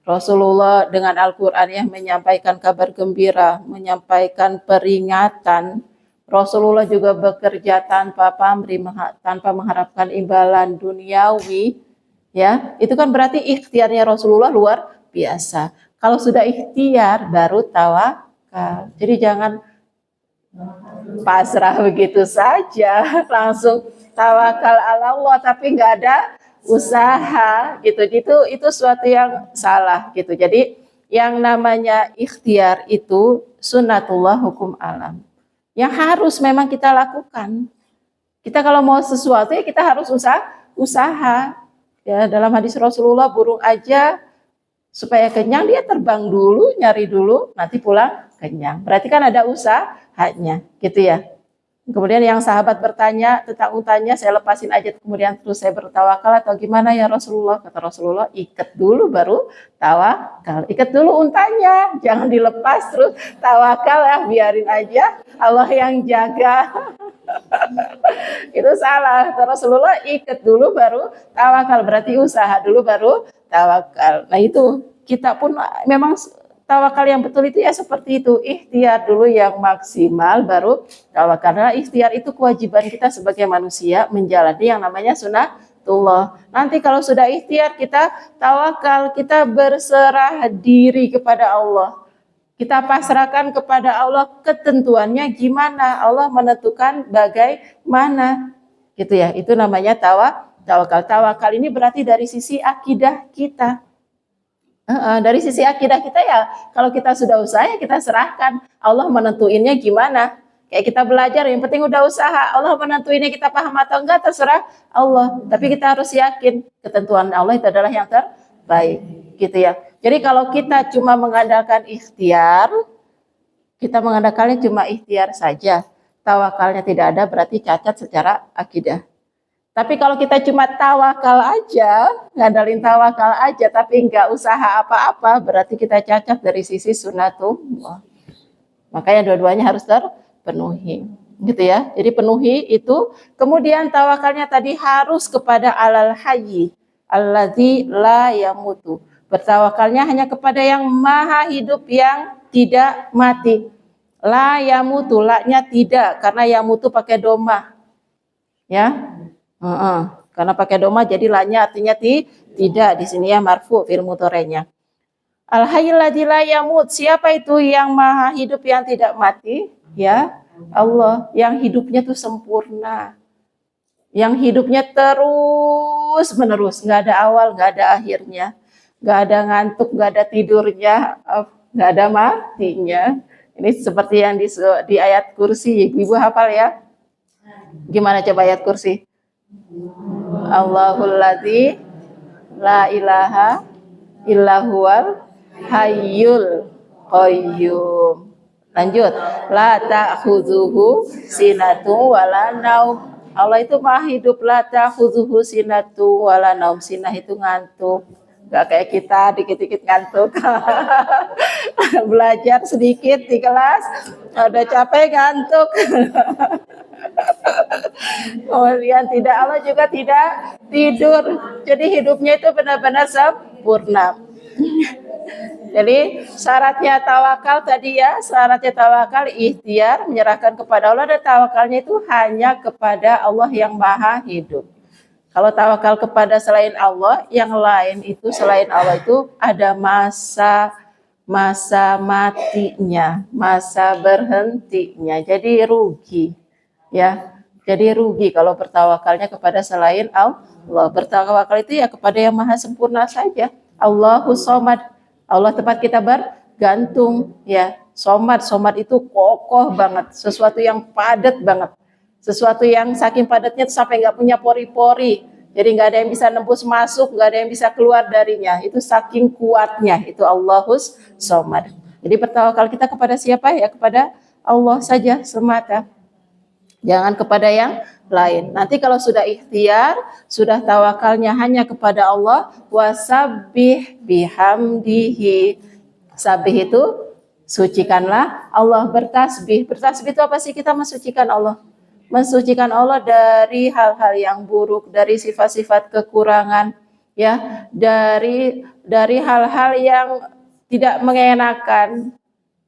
Rasulullah dengan Al-Quran ya menyampaikan kabar gembira, menyampaikan peringatan. Rasulullah juga bekerja tanpa pamrih, tanpa mengharapkan imbalan duniawi. Ya, itu kan berarti ikhtiarnya Rasulullah luar biasa. Kalau sudah ikhtiar baru tawakal. Jadi jangan pasrah begitu saja, langsung tawakal ala Allah tapi nggak ada usaha gitu, itu suatu yang salah gitu. Jadi yang namanya ikhtiar itu sunnatullah, hukum alam yang harus memang kita lakukan. Kita kalau mau sesuatu ya kita harus usaha ya. Dalam hadis Rasulullah, burung aja supaya kenyang dia terbang dulu, nyari dulu, nanti pulang kenyang. Berarti kan ada usahanya gitu ya. Kemudian yang sahabat bertanya tentang untanya, saya lepasin aja kemudian terus saya bertawakal atau gimana ya Rasulullah? Kata Rasulullah, ikat dulu baru tawakal. Ikat dulu untanya, jangan dilepas terus tawakal ya, biarin aja Allah yang jaga. Itu salah. Kata Rasulullah, ikat dulu baru tawakal, berarti usaha dulu baru tawakal. Nah itu kita pun memang tawakal yang betul itu ya seperti itu, ikhtiar dulu yang maksimal baru tawakal. Karena ikhtiar itu kewajiban kita sebagai manusia menjalani yang namanya sunnatullah. Nanti kalau sudah ikhtiar kita tawakal, kita berserah diri kepada Allah. Kita pasrahkan kepada Allah ketentuannya gimana, Allah menentukan bagaimana. Gitu ya, itu namanya tawakal. Tawakal ini berarti dari sisi akidah kita. Dari sisi akidah kita ya, kalau kita sudah usaha ya kita serahkan. Allah menentuinnya gimana. Kayak kita belajar, yang penting udah usaha. Allah menentuinnya kita paham atau enggak terserah Allah. Tapi kita harus yakin ketentuan Allah itu adalah yang terbaik. Gitu ya. Jadi kalau kita cuma mengandalkan ikhtiar, kita mengandalkannya cuma ikhtiar saja, tawakalnya tidak ada, berarti cacat secara akidah. Tapi kalau kita cuma tawakal aja, ngandalin tawakal aja, tapi nggak usaha apa-apa, berarti kita cacat dari sisi sunnatullah. Makanya dua-duanya harus terpenuhi, gitu ya. Jadi penuhi itu. Kemudian tawakalnya tadi harus kepada alal hayyi, alladzi la yamutu. Bertawakalnya hanya kepada yang maha hidup, yang tidak mati. La yamutu, la-nya tidak, karena yamutu pakai domah, ya. Karena pakai doma jadi la-nya artinya tidak di sini ya, marfu fil mudhari'nya. Al hayyul ladzi la yamut, siapa itu yang maha hidup yang tidak mati? Ya, Allah yang hidupnya tuh sempurna. Yang hidupnya terus menerus, nggak ada awal, nggak ada akhirnya. Nggak ada ngantuk, nggak ada tidurnya, nggak ada matinya. Ini seperti yang di ayat kursi, ibu hafal ya? Gimana coba ayat kursi? Allahul ladzi la ilaha illahuwal hayyul qayyum. Lanjut. La ta'khudhuhu sinatun wala naum. Allah itu maha hidup, la ta'khudhuhu sinatun wala naum. Sinah itu ngantuk. Nggak kayak kita dikit-dikit ngantuk. Belajar sedikit di kelas, udah capek ngantuk. Kemudian tidak, Allah juga tidak tidur. Jadi hidupnya itu benar-benar sempurna. Jadi syaratnya tawakal tadi ya, syaratnya tawakal ikhtiar, menyerahkan kepada Allah, dan tawakalnya itu hanya kepada Allah yang maha hidup. Kalau tawakal kepada selain Allah, yang lain itu selain Allah itu ada masa matinya, masa berhentinya. Jadi rugi, ya. Jadi rugi kalau bertawakalnya kepada selain Allah. Bertawakal itu ya kepada yang maha sempurna saja. Allahus Somad. Allah tempat kita bergantung, ya. Somad itu kokoh banget, sesuatu yang padat banget. Sesuatu yang saking padatnya sampai nggak punya pori-pori. Jadi nggak ada yang bisa nembus masuk, nggak ada yang bisa keluar darinya. Itu saking kuatnya, itu Allahus Somad. Jadi bertawakal kita kepada siapa? Ya kepada Allah saja semata. Jangan kepada yang lain. Nanti kalau sudah ikhtiar, sudah tawakalnya hanya kepada Allah, wasabbih bihamdihi. Sabih itu sucikanlah Allah, bertasbih. Bertasbih itu apa sih? Kita mensucikan Allah. Mensucikan Allah dari hal-hal yang buruk, dari sifat-sifat kekurangan, ya, dari hal-hal yang tidak mengenakan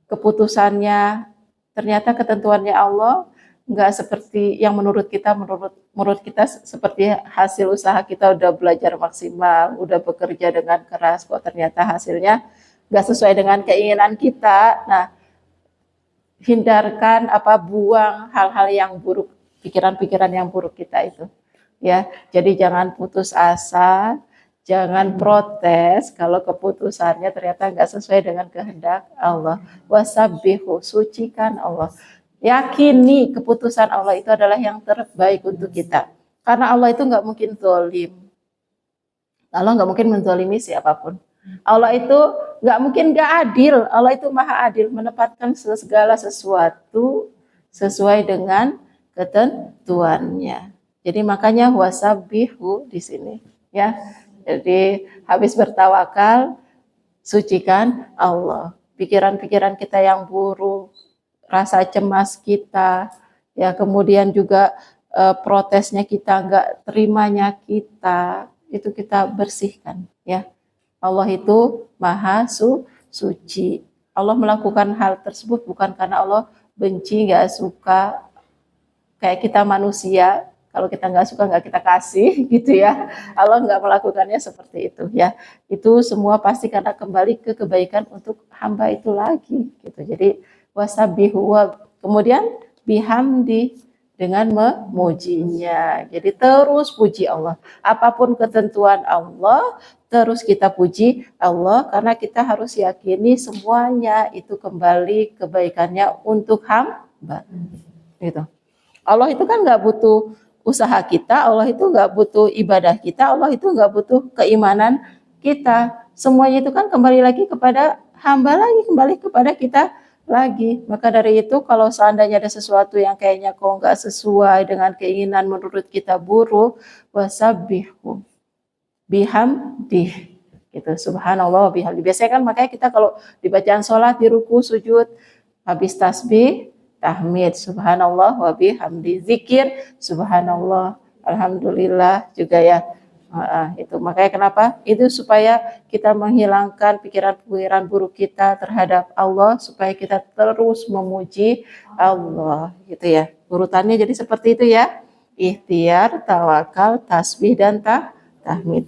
keputusannya. Ternyata ketentuannya Allah nggak seperti yang menurut kita seperti hasil usaha kita udah belajar maksimal, udah bekerja dengan keras, kok ternyata hasilnya nggak sesuai dengan keinginan kita. Nah, hindarkan buang hal-hal yang buruk, pikiran-pikiran yang buruk kita itu, ya. Jadi jangan putus asa, jangan protes kalau keputusannya ternyata nggak sesuai dengan kehendak Allah. Wasabbihu, sucikan Allah. Yakini keputusan Allah itu adalah yang terbaik untuk kita, karena Allah itu nggak mungkin zalim. Allah nggak mungkin menzalimi siapapun. Allah itu nggak mungkin nggak adil. Allah itu maha adil, menempatkan segala sesuatu sesuai dengan ketentuannya. Jadi makanya wasabbihu di sini, ya. Jadi habis bertawakal, sucikan Allah. Pikiran-pikiran kita yang buruk, rasa cemas kita, ya, kemudian juga protesnya kita, nggak terimanya kita, itu kita bersihkan, ya. Allah itu maha suci. Allah melakukan hal tersebut bukan karena Allah benci, nggak suka, kayak kita manusia, kalau kita nggak suka nggak kita kasih, gitu ya. Allah nggak melakukannya seperti itu, ya. Itu semua pasti karena kembali ke kebaikan untuk hamba itu lagi, gitu. Jadi wasabihu, kemudian bihamdi, dengan memujinya. Jadi terus puji Allah. Apapun ketentuan Allah, terus kita puji Allah, karena kita harus yakini semuanya itu kembali kebaikannya untuk hamba. Gitu. Allah itu kan nggak butuh usaha kita, Allah itu nggak butuh ibadah kita, Allah itu nggak butuh keimanan kita. Semuanya itu kan kembali lagi kepada hamba lagi, kembali kepada kita lagi. Maka dari itu kalau seandainya ada sesuatu yang kayaknya kok nggak sesuai dengan keinginan menurut kita buruk, wasabbihu bihamdih, gitu. Subhanallah bihamdih. Biasanya kan makanya kita kalau di bacaan sholat, di ruku, sujud, habis tasbih, tahmid, subhanallah wa bihamdi, zikir, subhanallah, alhamdulillah juga, ya. Itu makanya kenapa? Itu supaya kita menghilangkan pikiran-pikiran buruk kita terhadap Allah, supaya kita terus memuji Allah, gitu ya. Urutannya jadi seperti itu, ya. Ikhtiar, tawakal, tasbih, dan tahmid.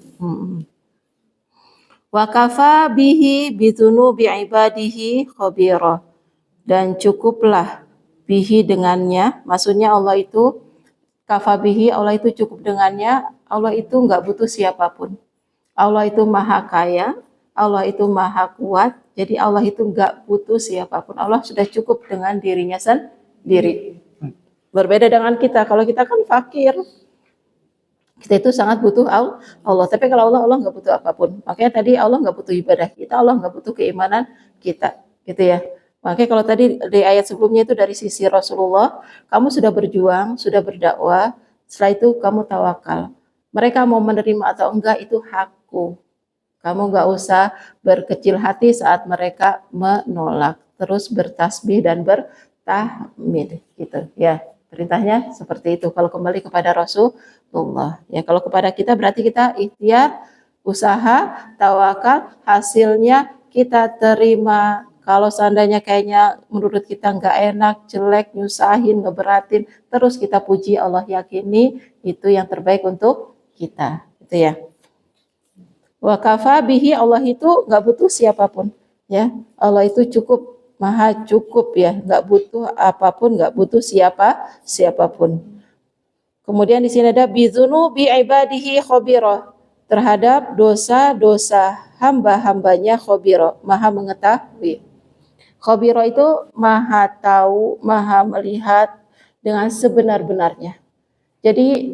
Wa kafa bihi bitunubi ibadihi khabira. Dan cukuplah bihi dengannya, maksudnya Allah itu kafabihi, Allah itu cukup dengannya. Allah itu nggak butuh siapapun. Allah itu maha kaya, Allah itu maha kuat. Jadi Allah itu nggak butuh siapapun. Allah sudah cukup dengan dirinya sendiri. Berbeda dengan kita. Kalau kita kan fakir, kita itu sangat butuh Allah. Tapi kalau Allah nggak butuh apapun. Makanya tadi Allah nggak butuh ibadah kita, Allah nggak butuh keimanan kita, gitu ya. Makanya kalau tadi di ayat sebelumnya itu dari sisi Rasulullah, kamu sudah berjuang, sudah berdakwah, setelah itu kamu tawakal. Mereka mau menerima atau enggak itu hakku. Kamu nggak usah berkecil hati saat mereka menolak. Terus bertasbih dan bertahmid gitu ya. Perintahnya seperti itu. Kalau kembali kepada Rasulullah. Ya, kalau kepada kita berarti kita ikhtiar, usaha, tawakal, hasilnya kita terima. Kalau seandainya kayaknya menurut kita nggak enak, jelek, nyusahin, ngeberatin, terus kita puji Allah, yakini itu yang terbaik untuk kita. Gitu ya. Wa kafa bihi, Allah itu nggak butuh siapapun, ya. Allah itu cukup, maha cukup ya, nggak butuh apapun, nggak butuh siapapun. Kemudian di sini ada bizunu bi ibadihi khabira, terhadap dosa-dosa hamba-hambanya khabira, maha mengetahui. Khabira itu maha tahu, maha melihat dengan sebenar-benarnya. Jadi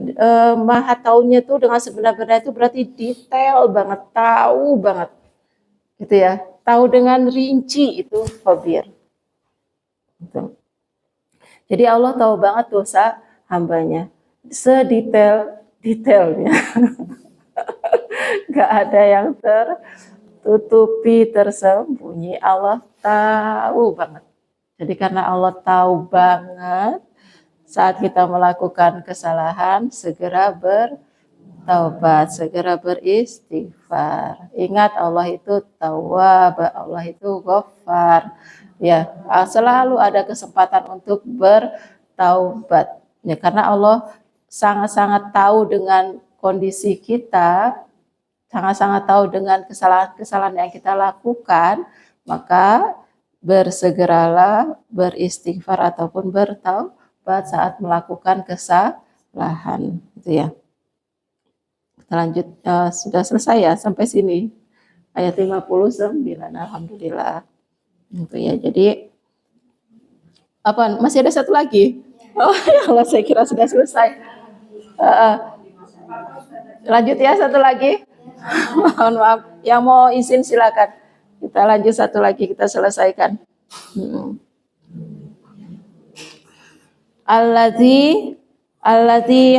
maha taunya itu dengan sebenar-benarnya itu berarti detail banget, tahu banget, gitu ya. Tahu dengan rinci itu khabir. Gitu. Jadi Allah tahu banget dosa hambanya, sedetail-detailnya. Gak ada yang tertutupi, tersembunyi. Allah tahu banget. Jadi karena Allah tahu banget, saat kita melakukan kesalahan, segera bertaubat, segera beristighfar. Ingat Allah itu Tawwab, Allah itu Ghaffar. Ya, selalu ada kesempatan untuk bertaubat. Ya, karena Allah sangat-sangat tahu dengan kondisi kita, sangat-sangat tahu dengan kesalahan-kesalahan yang kita lakukan, maka bersegeralah beristighfar ataupun bertaubat saat melakukan kesalahan, gitu ya. Kita lanjut, sudah selesai ya sampai sini ayat 59. Alhamdulillah, gitu ya. Jadi apa, masih ada satu lagi? Oh ya Allah, saya kira sudah selesai. Lanjut ya, satu lagi. Mohon maaf, yang mau izin silakan. Kita lanjut satu lagi, kita selesaikan. Alladzi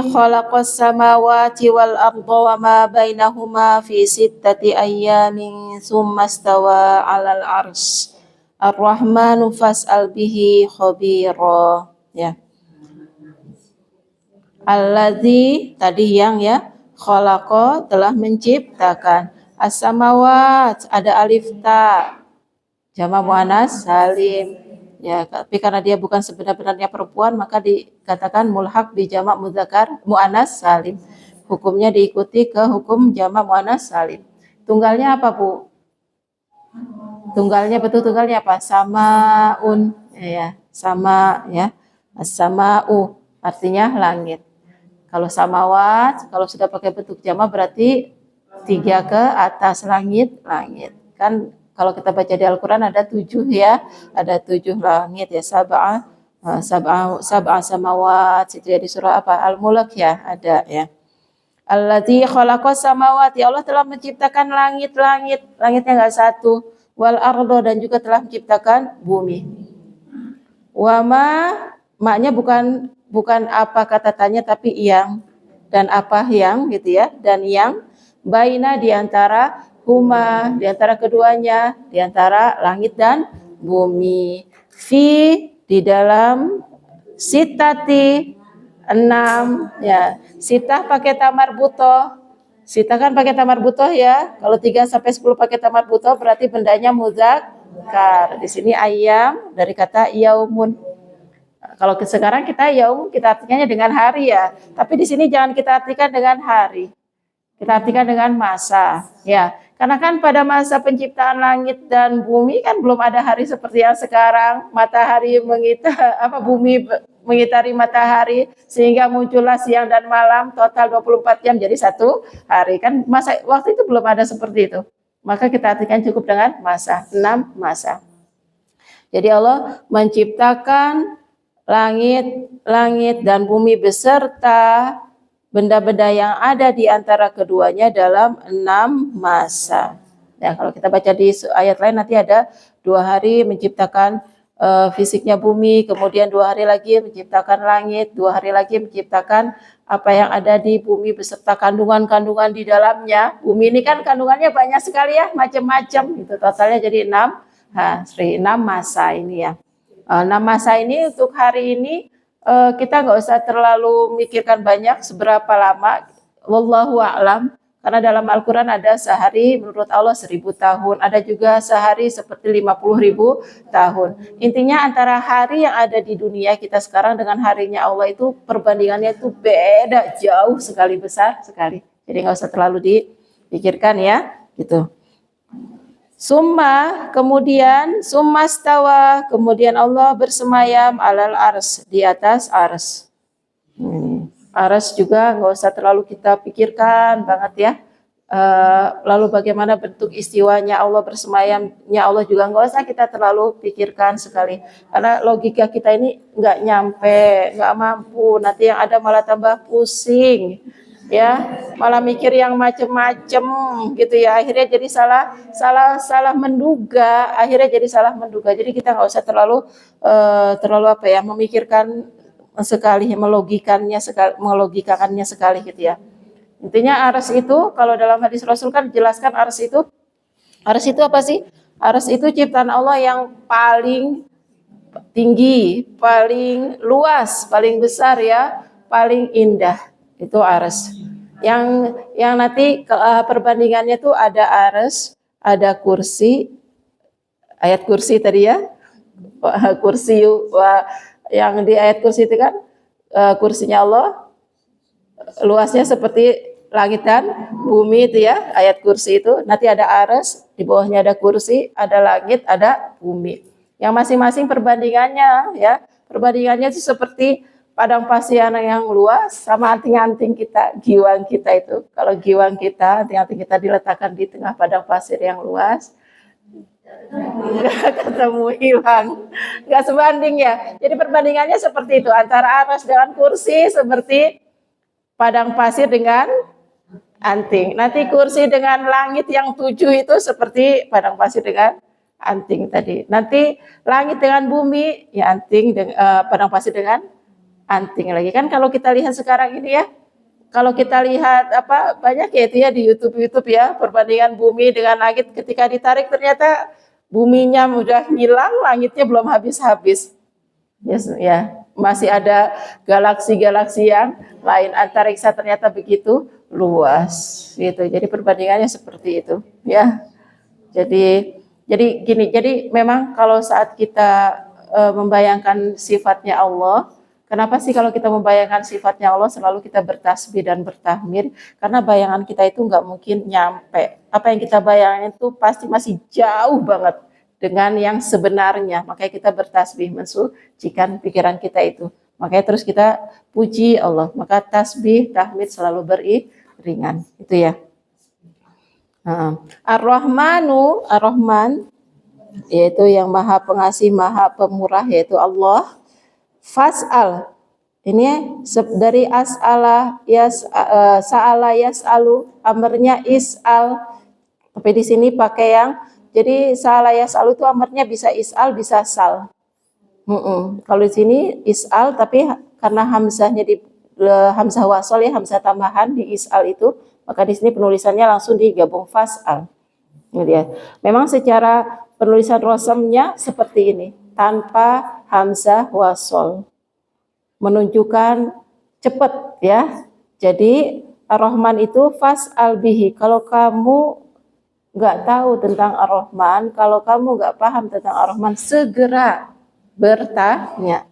khalaqas samawati wal arda wa ma bainahuma fi sittati ayyamin tsumma stawa 'alal 'arsy. Ar-Rahmanu fas'al bihi khabira. Ya. Alladzi tadi yang ya, khalaqa telah menciptakan. As-samawat ada alif ta, jamak muannas salim. Ya, tapi karena dia bukan sebenar-benarnya perempuan, maka dikatakan mulhaq di jamak mudzakkar muannas salim. Hukumnya diikuti ke hukum jamak muannas salim. Tunggalnya apa, Bu? Tunggalnya, betul tunggalnya apa? Samaun, ya, sama ya. As-sama'u artinya langit. Kalau samawat, kalau sudah pakai bentuk jamak berarti 3 ke atas, langit. Kan kalau kita baca di Al-Quran ada 7 ya, ada 7 langit ya, sab'a samawat, itu ya di surah apa? Al-Mulk ya, ada ya. Alladzi khalaqas samawati, Allah telah menciptakan langit-langit, langitnya enggak satu, wal ardo, dan juga telah menciptakan bumi. Wama, maknya bukan apa kata tanya, tapi yang, dan apa yang gitu ya, dan yang baina di antara huma, di antara keduanya, di antara langit dan bumi. Fi, di dalam, sitati 6 ya. Sitah pakai tamar butoh. Sitah kan pakai tamar butoh ya. Kalau 3 sampai 10 pakai tamar butoh berarti bendanya mudzakkar. Di sini ayam dari kata yaumun. Kalau sekarang kita yaum kita artikannya dengan hari ya. Tapi di sini jangan kita artikan dengan hari. Kita artikan dengan masa, ya. Karena kan pada masa penciptaan langit dan bumi kan belum ada hari seperti yang sekarang. Matahari bumi mengitari matahari sehingga muncullah siang dan malam total 24 jam jadi satu hari. Kan masa waktu itu belum ada seperti itu. Maka kita artikan cukup dengan masa, 6 masa. Jadi Allah menciptakan langit dan bumi beserta benda-benda yang ada di antara keduanya dalam 6 masa. Ya, kalau kita baca di ayat lain nanti ada 2 hari menciptakan fisiknya bumi, kemudian 2 hari lagi menciptakan langit, 2 hari lagi menciptakan apa yang ada di bumi beserta kandungan-kandungan di dalamnya. Bumi ini kan kandungannya banyak sekali ya, macam-macam. Itu totalnya jadi 6 masa ini ya. 6 masa ini untuk hari ini kita nggak usah terlalu mikirkan banyak seberapa lama. Wallahu a'lam. Karena dalam Al-Quran ada sehari menurut Allah 1000 tahun. Ada juga sehari seperti 50.000 tahun. Intinya antara hari yang ada di dunia kita sekarang dengan harinya Allah itu perbandingannya itu beda jauh sekali, besar sekali. Jadi nggak usah terlalu dipikirkan ya, gitu. Kemudian stawa, kemudian Allah bersemayam alal ars, di atas ars. Aras juga nggak usah terlalu kita pikirkan banget ya. Lalu bagaimana bentuk istiwanya Allah, bersemayamnya Allah juga nggak usah kita terlalu pikirkan sekali. Karena logika kita ini nggak nyampe, nggak mampu. Nanti yang ada malah tambah pusing, ya, malah mikir yang macem-macem gitu ya. Akhirnya jadi salah menduga. Jadi kita nggak usah terlalu apa ya, memikirkan sekali, melogikakannya sekali gitu ya. Intinya aras itu kalau dalam hadis Rasul kan jelaskan aras itu apa sih? Aras itu ciptaan Allah yang paling tinggi, paling luas, paling besar ya, paling indah. Itu aras. Yang nanti perbandingannya tuh ada aras, ada kursi, ayat kursi tadi ya. Kursi yang di ayat kursi itu kan kursinya Allah luasnya seperti langit dan bumi itu ya, ayat kursi itu. Nanti ada aras, di bawahnya ada kursi, ada langit, ada bumi. Yang masing-masing perbandingannya ya, perbandingannya itu seperti padang pasir yang luas sama anting-anting kita, giwang kita itu. Kalau giwang kita, anting-anting kita diletakkan di tengah padang pasir yang luas, nggak ketemu, hilang, nggak sebanding ya. Jadi perbandingannya seperti itu, antara aras dengan kursi seperti padang pasir dengan anting. Nanti kursi dengan langit yang 7 itu seperti padang pasir dengan anting tadi. Nanti langit dengan bumi ya anting, padang pasir dengan anting lagi. Kan kalau kita lihat sekarang ini ya, kalau kita lihat apa banyak ya itu ya di YouTube ya, perbandingan bumi dengan langit, ketika ditarik ternyata buminya udah hilang, langitnya belum habis-habis. Yes, ya, masih ada galaksi-galaksi yang lain. Antariksa ternyata begitu luas, gitu. Jadi perbandingannya seperti itu, ya. Jadi gini. Jadi memang kalau saat kita membayangkan sifatnya Allah, kenapa sih kalau kita membayangkan sifatnya Allah selalu kita bertasbih dan bertahmid? Karena bayangan kita itu nggak mungkin nyampe. Apa yang kita bayangkan itu pasti masih jauh banget dengan yang sebenarnya. Makanya kita bertasbih, mensucikan pikiran kita itu. Makanya terus kita puji Allah. Maka tasbih, tahmid selalu beriringan. Itu ya. Ar-Rahman, yaitu yang maha pengasih, maha pemurah, yaitu Allah. Fas'al, ini dari as'ala, sa'ala yas'alu, amarnya is'al. Tapi di sini pakai yang, jadi sa'ala yas'alu itu amarnya bisa is'al, bisa sal. Kalau di sini is'al, tapi karena hamzahnya di hamzah wasol ya, hamzah tambahan di is'al itu, maka di sini penulisannya langsung digabung fas'al. Memang secara penulisan rosamnya seperti ini, tanpa hamzah wasol, menunjukkan cepat ya. Jadi Ar-Rahman itu fas'al bihi. Kalau kamu nggak tahu tentang Ar-Rahman, kalau kamu nggak paham tentang Ar-Rahman, segera bertanya,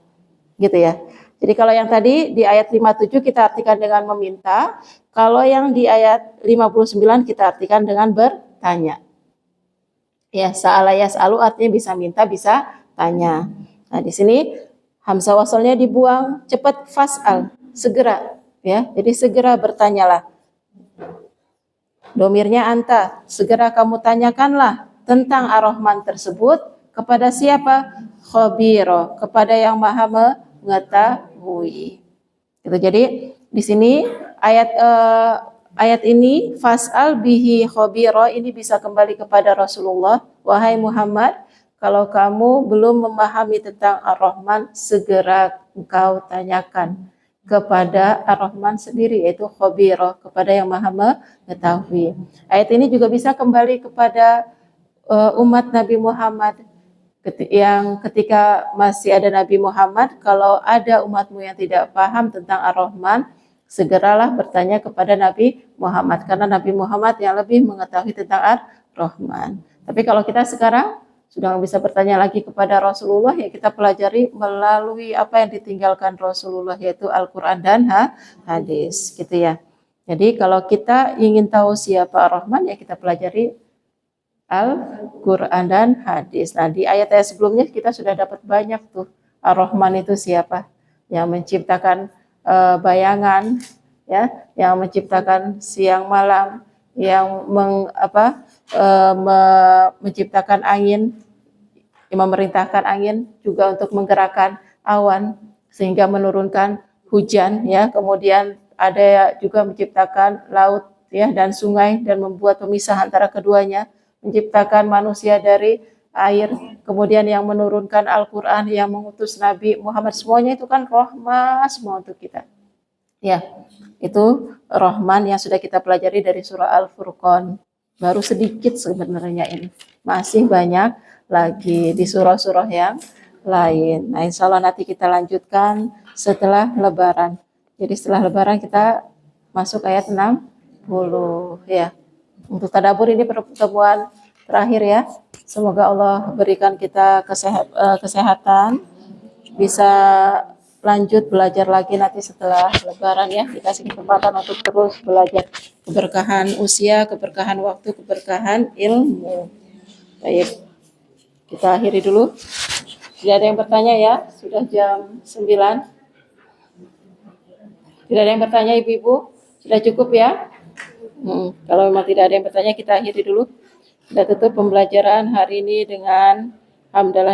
gitu ya. Jadi kalau yang tadi di ayat 57 kita artikan dengan meminta, kalau yang di ayat 59 kita artikan dengan bertanya. Ya, sa'ala yas'alu artinya bisa minta, bisa tanya. Nah, di sini hamzah wasalnya dibuang, cepat, fas'al, segera ya. Jadi segera bertanyalah. Domirnya anta, segera kamu tanyakanlah tentang Ar-Rahman tersebut kepada siapa? Khabiro, kepada yang maha mengetahui. Gitu. Jadi di sini ayat ini fas'al bihi khabiro ini bisa kembali kepada Rasulullah. Wahai Muhammad, kalau kamu belum memahami tentang Ar-Rahman, segera engkau tanyakan kepada Ar-Rahman sendiri, yaitu Khabirah, kepada yang maha mengetahui. Ayat ini juga bisa kembali kepada umat Nabi Muhammad, yang ketika masih ada Nabi Muhammad, kalau ada umatmu yang tidak paham tentang Ar-Rahman, segeralah bertanya kepada Nabi Muhammad, karena Nabi Muhammad yang lebih mengetahui tentang Ar-Rahman. Tapi kalau kita sekarang sudah bisa bertanya lagi kepada Rasulullah, ya kita pelajari melalui apa yang ditinggalkan Rasulullah, yaitu Al-Quran dan hadis, gitu ya. Jadi kalau kita ingin tahu siapa Ar-Rahman, ya kita pelajari Al-Quran dan hadis. Nah, di ayat-ayat sebelumnya kita sudah dapat banyak tuh Ar-Rahman itu siapa, yang menciptakan bayangan, ya, yang menciptakan siang malam, yang menciptakan angin, yang memerintahkan angin juga untuk menggerakkan awan sehingga menurunkan hujan, ya. Kemudian ada juga menciptakan laut, ya, dan sungai dan membuat pemisah antara keduanya, menciptakan manusia dari air, kemudian yang menurunkan Al-Quran, yang mengutus Nabi Muhammad, semuanya itu kan rahmah semua untuk kita. Ya, itu Rahman yang sudah kita pelajari dari surah Al-Furqan. Baru sedikit sebenarnya ini. Masih banyak lagi di surah-surah yang lain. Nah, insya Allah nanti kita lanjutkan setelah Lebaran. Jadi setelah Lebaran kita masuk ayat 60 ya. Untuk tadabbur ini pertemuan terakhir ya. Semoga Allah berikan kita kesehatan, bisa lanjut belajar lagi nanti setelah Lebaran ya. Dikasih kesempatan untuk terus belajar, keberkahan usia, keberkahan waktu, keberkahan ilmu. Baik, kita akhiri dulu. Tidak ada yang bertanya ya, sudah jam 9. Tidak ada yang bertanya ibu-ibu, sudah cukup ya. Kalau memang tidak ada yang bertanya, kita akhiri dulu. Kita tutup pembelajaran hari ini dengan hamdalah